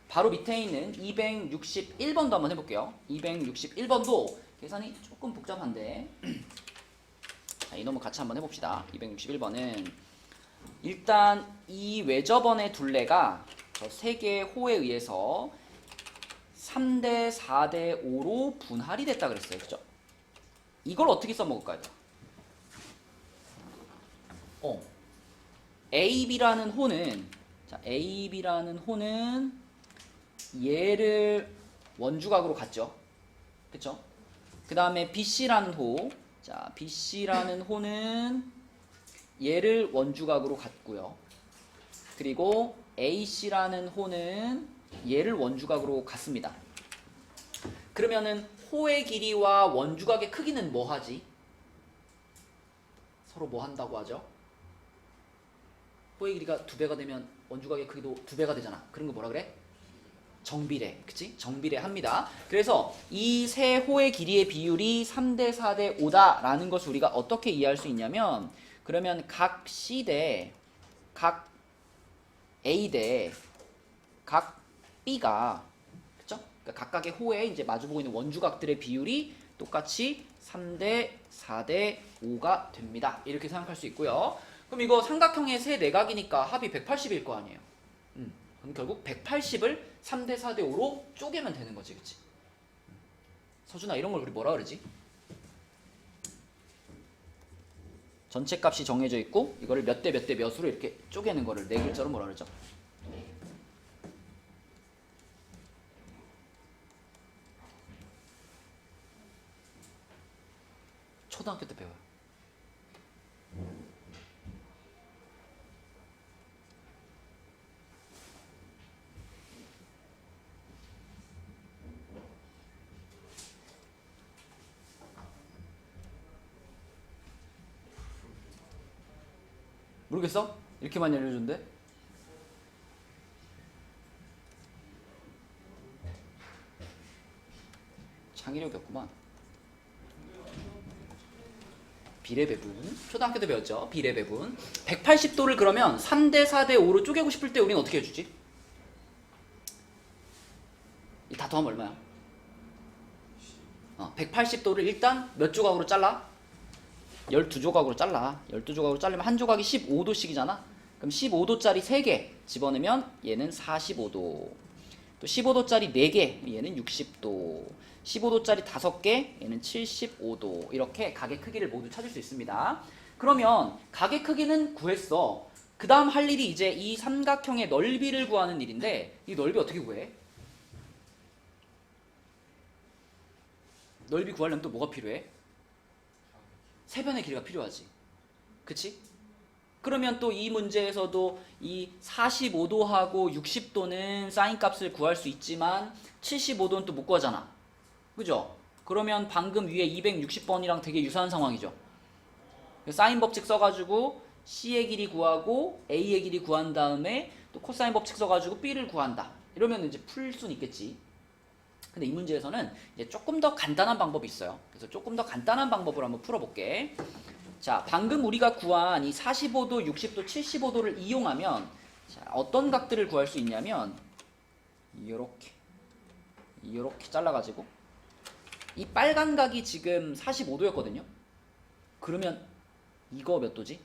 바로 밑에 있는 261번도 한번 해볼게요. 261번도 계산이 조금 복잡한데 자, 이놈을 같이 한번 해봅시다. 261번은 일단 이 외접원의 둘레가 저 세 개의 호에 의해서 3대 4대 5로 분할이 됐다 그랬어요. 그죠? 이걸 어떻게 써먹을까요? AB라는 호는 자, AB라는 호는 얘를 원주각으로 갔죠. 그쵸? 그 다음에 BC라는 호. 자, BC라는 호는 얘를 원주각으로 갔고요. 그리고 AC라는 호는 얘를 원주각으로 갔습니다. 그러면은 호의 길이와 원주각의 크기는 뭐 하지? 서로 뭐 한다고 하죠? 호의 길이가 2배가 되면 원주각의 크기도 2배가 되잖아. 그런 거 뭐라 그래? 정비례. 그치? 정비례 합니다. 그래서 이 세 호의 길이의 비율이 3대 4대 5다라는 것을 우리가 어떻게 이해할 수 있냐면, 그러면 각 C 대 각 A 대 각 B가, 그쵸? 그러니까 각각의 호에 이제 마주보고 있는 원주각들의 비율이 똑같이 3대 4대 5가 됩니다. 이렇게 생각할 수 있고요. 그럼 이거 삼각형의 세 내각이니까 합이 180일 거 아니에요. 그럼 결국 180을 3대 4대 5로 쪼개면 되는 거지, 그치? 서준아, 이런 걸 우리 뭐라 그러지? 전체 값이 정해져 있고 이거를 몇 대 몇 대 몇으로 이렇게 쪼개는 거를 네 글자로 뭐라 그러죠? 초등학교 때 배워요. 모르겠어? 이렇게 많이 알려준대? 창의력이 없구만. 비례배분. 초등학교 때 배웠죠? 비례배분. 180도를 그러면 3대 4대 5로 쪼개고 싶을 때 우리는 어떻게 해주지? 이 다 더하면 얼마야? 180도를 일단 몇 조각으로 잘라? 12조각으로 잘라. 12조각으로 자르면 한 조각이 15도씩이잖아. 그럼 15도짜리 3개 집어넣으면 얘는 45도. 또 15도짜리 4개, 얘는 60도. 15도짜리 5개, 얘는 75도. 이렇게 각의 크기를 모두 찾을 수 있습니다. 그러면 각의 크기는 구했어. 그 다음 할 일이 이제 이 삼각형의 넓이를 구하는 일인데, 이 넓이 어떻게 구해? 넓이 구하려면 또 뭐가 필요해? 세변의 길이가 필요하지. 그치? 그러면 또 이 문제에서도 이 45도하고 60도는 사인 값을 구할 수 있지만 75도는 또 못 구하잖아. 그죠? 그러면 방금 위에 260번이랑 되게 유사한 상황이죠. 사인 법칙 써가지고 C의 길이 구하고 A의 길이 구한 다음에 또 코사인 법칙 써가지고 B를 구한다. 이러면 이제 풀 수는 있겠지. 근데 이 문제에서는 이제 조금 더 간단한 방법이 있어요. 그래서 조금 더 간단한 방법을 한번 풀어볼게. 자, 방금 우리가 구한 이 45도, 60도, 75도를 이용하면 자, 어떤 각들을 구할 수 있냐면 이렇게 잘라가지고 이 빨간 각이 지금 45도였거든요. 그러면 이거 몇 도지?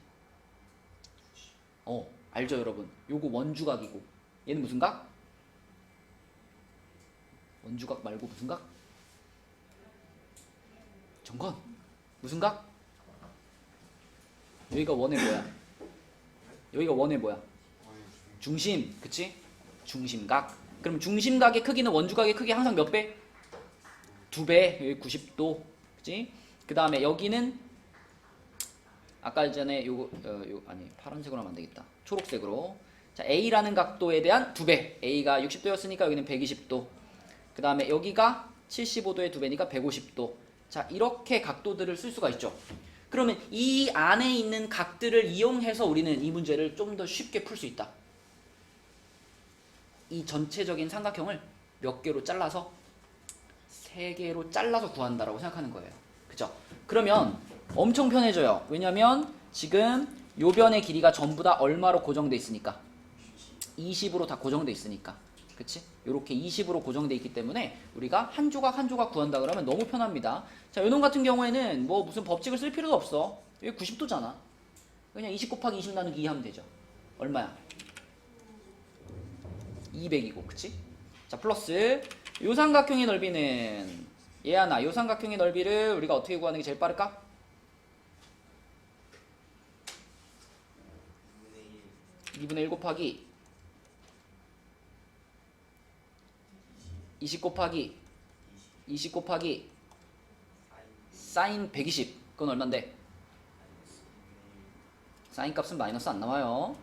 알죠 여러분? 요거 원주각이고 얘는 무슨 각? 원주각 말고 무슨 각? 정건 무슨 각? 여기가 원의 뭐야? 여기가 원의 뭐야? 중심, 그치? 중심각. 그럼 중심각의 크기는 원주각의 크기 항상 몇 배? 2배. 여기 90도, 그치? 그 다음에 여기는 아까 전에 요거 아니 파란색으로 하면 안 되겠다. 초록색으로. 자, A라는 각도에 대한 2배. A가 60도였으니까 여기는 120도. 그 다음에 여기가 75도의 2배니까 150도. 자, 이렇게 각도들을 쓸 수가 있죠. 그러면 이 안에 있는 각들을 이용해서 우리는 이 문제를 좀 더 쉽게 풀 수 있다. 이 전체적인 삼각형을 몇 개로 잘라서 3개로 잘라서 구한다라고 생각하는 거예요. 그죠? 그러면 엄청 편해져요. 왜냐면 지금 요 변의 길이가 전부 다 얼마로 고정돼 있으니까 20으로 다 고정돼 있으니까. 그치? 요렇게 20으로 고정돼 있기 때문에 우리가 한 조각 한 조각 구한다 그러면 너무 편합니다. 자, 요놈 같은 경우에는 뭐 무슨 법칙을 쓸 필요도 없어. 여기 90도잖아. 그냥 20 곱하기 20 나누기 2 하면 되죠. 얼마야? 200이고, 그치? 자, 플러스 요 삼각형의 넓이는 얘 하나, 요 삼각형의 넓이를 우리가 어떻게 구하는 게 제일 빠를까? 2분의 1 곱하기 20 곱하기 20 곱하기 사인 120. 그건 얼만데? 사인 값은 마이너스 안 나와요.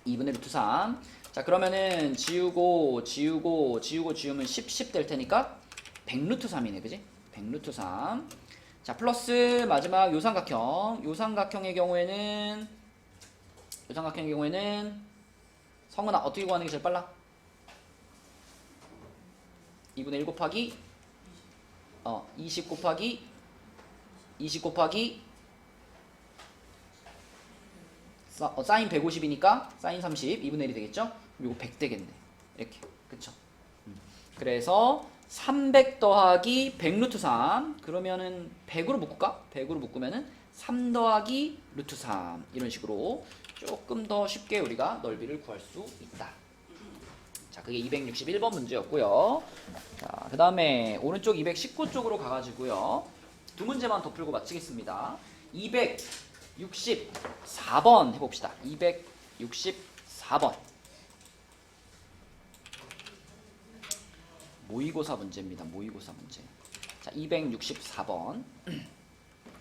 2분의 루트 3. 자, 그러면은 지우고 지우면 10 될 테니까 100 루트 3이네. 그지? 100 루트 3. 자, 플러스 마지막 요 삼각형. 요 삼각형의 경우에는 이 삼각형의 경우에는 성은아 어떻게 구하는 게 제일 빨라? 2분의 1 곱하기 20 곱하기 20 곱하기 사인 150이니까 사인 30 2분의 1이 되겠죠? 이거 100 되겠네. 이렇게. 그쵸? 그래서 300 더하기 100 루트 3 그러면은 100으로 묶을까? 100으로 묶으면은 3 더하기 루트 3 이런 식으로 조금 더 쉽게 우리가 넓이를 구할 수 있다. 자, 그게 261번 문제였고요. 자, 그 다음에 오른쪽 219쪽으로 가가지고요. 두 문제만 더 풀고 마치겠습니다. 264번 해봅시다. 264번. 모의고사 문제입니다. 모의고사 문제. 자, 264번.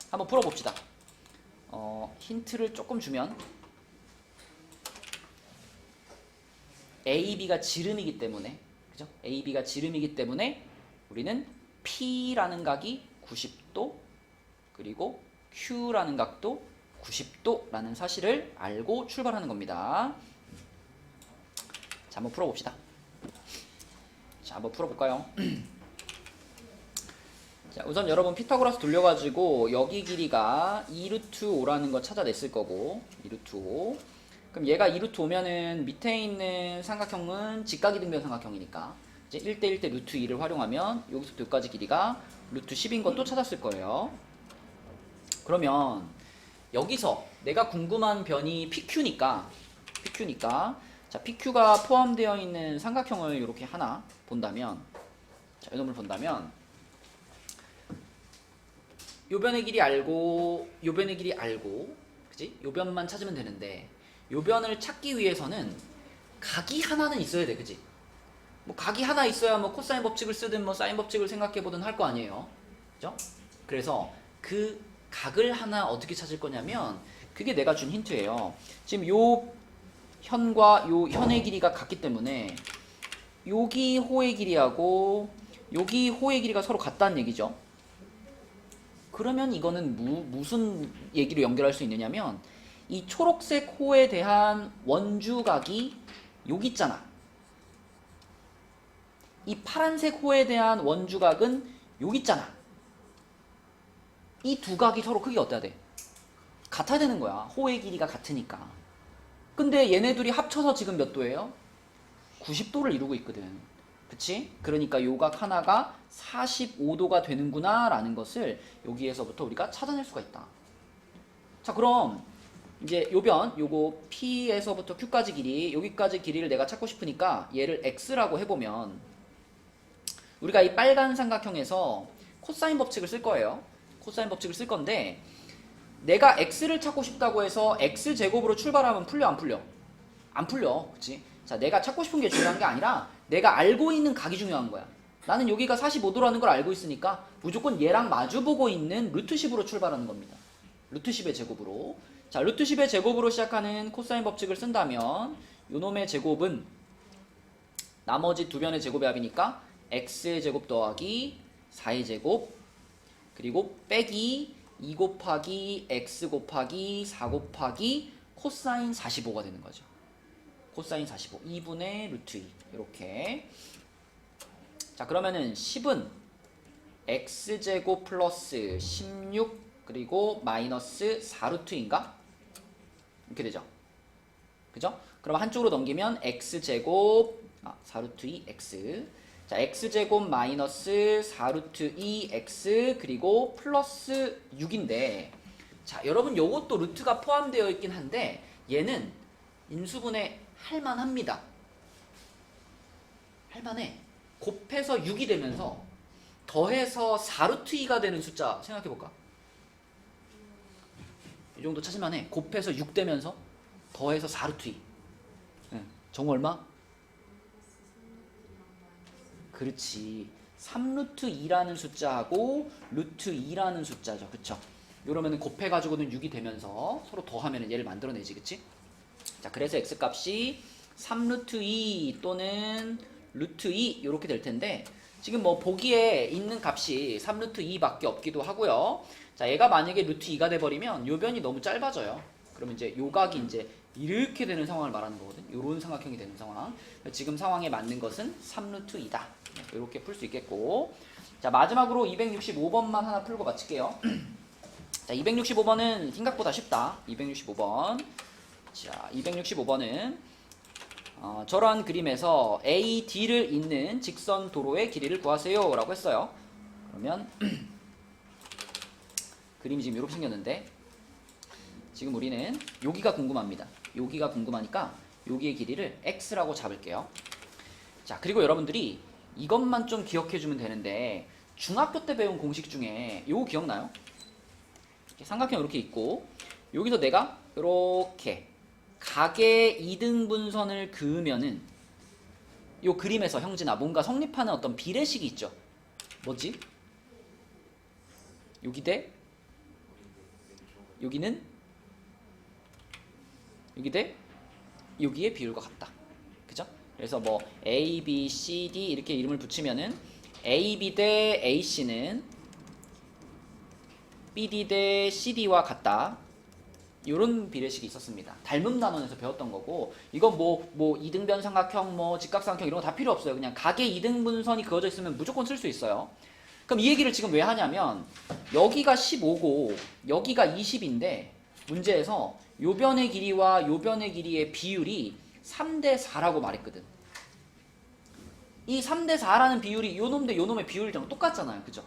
한번 풀어봅시다. 힌트를 조금 주면 AB가 지름이기 때문에 그죠? AB가 지름이기 때문에 우리는 P라는 각이 90도 그리고 Q라는 각도 90도라는 사실을 알고 출발하는 겁니다. 자, 한번 풀어봅시다. 자, 한번 풀어볼까요? 자, 우선 여러분 피타고라스 돌려가지고 여기 길이가 2루트 5라는 거 찾아냈을 거고 2루트 5 그럼 얘가 2루트 5면은 밑에 있는 삼각형은 직각이 등변 삼각형이니까 이제 1대 1대 루트 2를 활용하면 여기서부터 여기까지 길이가 루트 10인 것도 찾았을 거예요. 그러면 여기서 내가 궁금한 변이 PQ니까 자, PQ가 포함되어 있는 삼각형을 이렇게 하나 본다면 자, 이놈을 본다면 요 변의 길이 알고 요 변의 길이 알고 그지? 요 변만 찾으면 되는데 요 변을 찾기 위해서는 각이 하나는 있어야 돼. 그지? 뭐 각이 하나 있어야 뭐 코사인 법칙을 쓰든 뭐 사인 법칙을 생각해 보든 할 거 아니에요. 그죠? 그래서 그 각을 하나 어떻게 찾을 거냐면 그게 내가 준 힌트예요. 지금 요 현과 요 현의 길이가 같기 때문에 여기 호의 길이하고 여기 호의 길이가 서로 같다는 얘기죠. 그러면 이거는 무슨 얘기로 연결할 수 있느냐면 이 초록색 호에 대한 원주각이 여기 있잖아. 이 파란색 호에 대한 원주각은 여기 있잖아. 이 두 각이 서로 크기가 어때야 돼? 같아야 되는 거야. 호의 길이가 같으니까. 근데 얘네 둘이 합쳐서 지금 몇 도예요? 90도를 이루고 있거든. 그치? 그러니까 요 각 하나가 45도가 되는구나 라는 것을 여기에서부터 우리가 찾아낼 수가 있다. 자, 그럼 이제 요변 요거 P에서부터 Q까지 길이 여기까지 길이를 내가 찾고 싶으니까 얘를 X라고 해보면 우리가 이 빨간 삼각형에서 코사인 법칙을 쓸 거예요. 코사인 법칙을 쓸 건데 내가 X를 찾고 싶다고 해서 X제곱으로 출발하면 풀려 안 풀려? 안 풀려. 그치? 자, 내가 찾고 싶은 게 중요한 게 아니라 내가 알고 있는 각이 중요한 거야. 나는 여기가 45도라는 걸 알고 있으니까 무조건 얘랑 마주보고 있는 루트 10으로 출발하는 겁니다. 루트 10의 제곱으로. 자, 루트 10의 제곱으로 시작하는 코사인 법칙을 쓴다면 요놈의 제곱은 나머지 두 변의 제곱의 합이니까 x의 제곱 더하기 4의 제곱 그리고 빼기 2 곱하기 x 곱하기 4 곱하기 코사인 45가 되는 거죠. 코사인 45 2분의 루트 2 이렇게. 자, 그러면은 10은 x제곱 플러스 16 그리고 마이너스 4루트인가? 이렇게 되죠. 그죠? 그럼 한쪽으로 넘기면 x제곱 4루트 2x 자, x제곱 마이너스 4루트 2x 그리고 플러스 6인데 자, 여러분 요것도 루트가 포함되어 있긴 한데 얘는 인수분해 할만합니다. 할만해. 곱해서 6이 되면서 더해서 4루트 2가 되는 숫자 생각해볼까? 이 정도 찾을만 해. 곱해서 6 되면서 더해서 4루트 2. 네. 정우 얼마? 그렇지. 3루트 2라는 숫자하고 루트 2라는 숫자죠. 그쵸? 이러면 곱해가지고는 6이 되면서 서로 더하면 얘를 만들어내지. 그치? 자, 그래서 x값이 3루트 2 또는 루트 2 이렇게 될 텐데 지금 뭐 보기에 있는 값이 3루트 2밖에 없기도 하고요. 자, 얘가 만약에 루트 2가 돼버리면 요 변이 너무 짧아져요. 그러면 이제 요 각이 이제 이렇게 되는 상황을 말하는 거거든. 이런 삼각형이 되는 상황. 지금 상황에 맞는 것은 3루트 2다. 이렇게 풀 수 있겠고. 자, 마지막으로 265번만 하나 풀고 마칠게요. 자, 265번은 생각보다 쉽다. 265번. 자, 265번은 저러한 그림에서 A, D를 잇는 직선 도로의 길이를 구하세요 라고 했어요. 그러면 그림이 지금 이렇게 생겼는데 지금 우리는 여기가 궁금합니다. 여기가 궁금하니까 여기의 길이를 X라고 잡을게요. 자, 그리고 여러분들이 이것만 좀 기억해주면 되는데 중학교 때 배운 공식 중에 요거 기억나요? 이렇게 삼각형 이렇게 있고 여기서 내가 이렇게 각의 이등분선을 그으면은 요 그림에서 형진아 뭔가 성립하는 어떤 비례식이 있죠. 뭐지? 여기 대 여기는 여기 대 여기의 비율과 같다. 그죠? 그래서 뭐 A, B, C, D 이렇게 이름을 붙이면은 AB 대 AC는 BD 대 CD와 같다. 이런 비례식이 있었습니다. 닮음 단원에서 배웠던 거고 이건 뭐 이등변 삼각형, 뭐 직각삼각형 이런 거 다 필요 없어요. 그냥 각의 이등분선이 그어져 있으면 무조건 쓸 수 있어요. 그럼 이 얘기를 지금 왜 하냐면 여기가 15고 여기가 20인데 문제에서 요 변의 길이와 요 변의 길이의 비율이 3대 4라고 말했거든. 이 3대 4라는 비율이 요 놈 대 요 놈의 비율이랑 똑같잖아요. 그죠?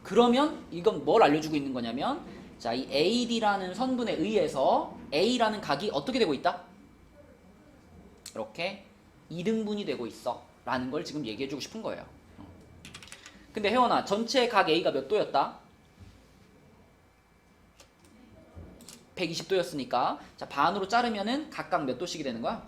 그러면 이건 뭘 알려주고 있는 거냐면 자, 이 AD라는 선분에 의해서 A라는 각이 어떻게 되고 있다? 이렇게 이등분이 되고 있어 라는 걸 지금 얘기해주고 싶은 거예요. 근데 혜원아, 전체 각 A가 몇 도였다? 120도였으니까 자, 반으로 자르면은 각각 몇 도씩이 되는 거야?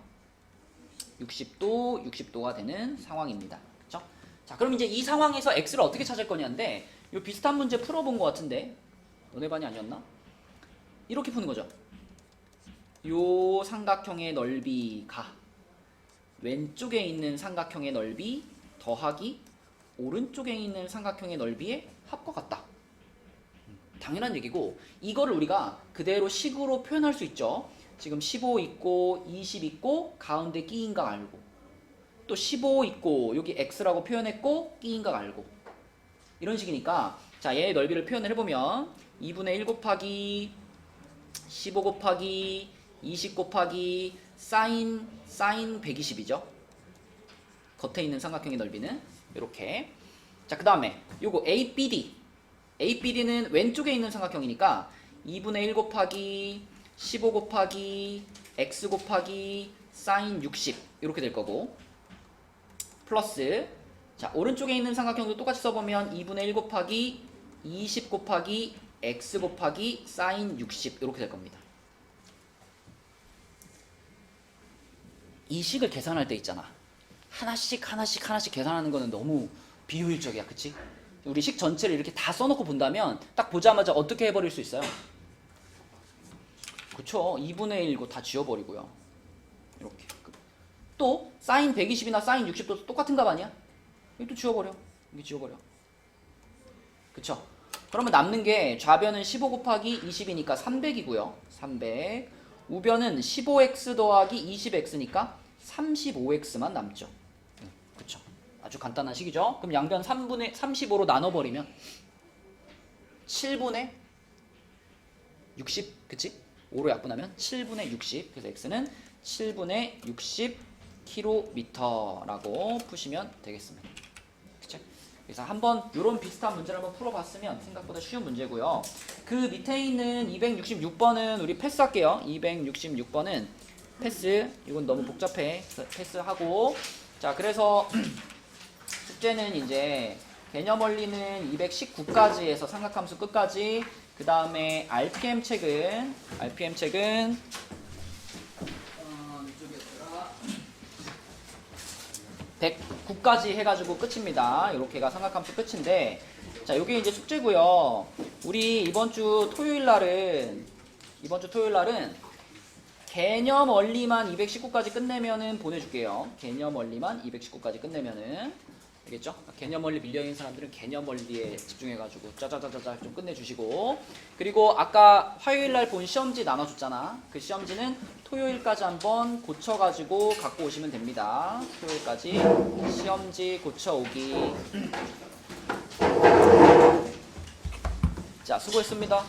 60도, 60도가 되는 상황입니다. 그쵸? 자, 그럼 이제 이 상황에서 X를 어떻게 찾을 거냐인데 요 비슷한 문제 풀어본 것 같은데 너네 반이 아니었나? 이렇게 푸는 거죠. 요 삼각형의 넓이가 왼쪽에 있는 삼각형의 넓이 더하기 오른쪽에 있는 삼각형의 넓이의 합과 같다. 당연한 얘기고 이거를 우리가 그대로 식으로 표현할 수 있죠. 지금 15 있고 20 있고 가운데 끼인각 알고 또 15 있고 여기 x라고 표현했고 끼인각 알고 이런 식이니까 자, 얘의 넓이를 표현을 해보면 2분의 1 곱하기 15 곱하기 20 곱하기 사인 120이죠. 겉에 있는 삼각형의 넓이는 이렇게. 자, 그 다음에 요거 ABD는 왼쪽에 있는 삼각형이니까 2분의 1 곱하기 15 곱하기 x 곱하기 사인 60 이렇게 될 거고 플러스 자, 오른쪽에 있는 삼각형도 똑같이 써보면 2분의 1 곱하기 20 곱하기 x 곱하기 사인 60 이렇게 될 겁니다. 이 식을 계산할 때 있잖아. 하나씩 계산하는 거는 너무 비효율적이야. 그치? 우리 식 전체를 이렇게 다 써놓고 본다면 딱 보자마자 어떻게 해버릴 수 있어요? 그쵸? 2분의 1 이거 다 지워버리고요. 이렇게. 또 사인 120이나 사인 60도 똑같은 값 아니야? 이것도 지워버려. 이게 지워버려. 그쵸? 그러면 남는 게 좌변은 15 곱하기 20이니까 300이고요. 300. 우변은 15x 더하기 20x니까 35x만 남죠. 그쵸? 아주 간단한 식이죠. 그럼 양변 3분의 35로 나눠버리면 7분의 60, 그치? 5로 약분하면 7분의 60. 그래서 x는 7분의 60km라고 푸시면 되겠습니다. 그쵸? 그래서 한번 이런 비슷한 문제를 한번 풀어봤으면 생각보다 쉬운 문제고요. 그 밑에 있는 266번은 우리 패스할게요. 266번은 패스. 이건 너무 복잡해. 패스하고. 자, 그래서 숙제는 이제 개념 원리는 219까지 해서 삼각함수 끝까지. 그 다음에 RPM 책은 109까지 해가지고 끝입니다. 이렇게가 삼각함수 끝인데, 자, 요게 이제 숙제고요. 우리 이번 주 토요일 날은 개념 원리만 219까지 끝내면은 보내줄게요. 개념 원리만 219까지 끝내면은 알겠죠? 개념 원리 밀려있는 사람들은 개념 원리에 집중해가지고 짜자자자자 좀 끝내주시고, 그리고 아까 화요일날 본 시험지 나눠줬잖아. 그 시험지는 토요일까지 한번 고쳐가지고 갖고 오시면 됩니다. 토요일까지 시험지 고쳐오기. 자, 수고했습니다.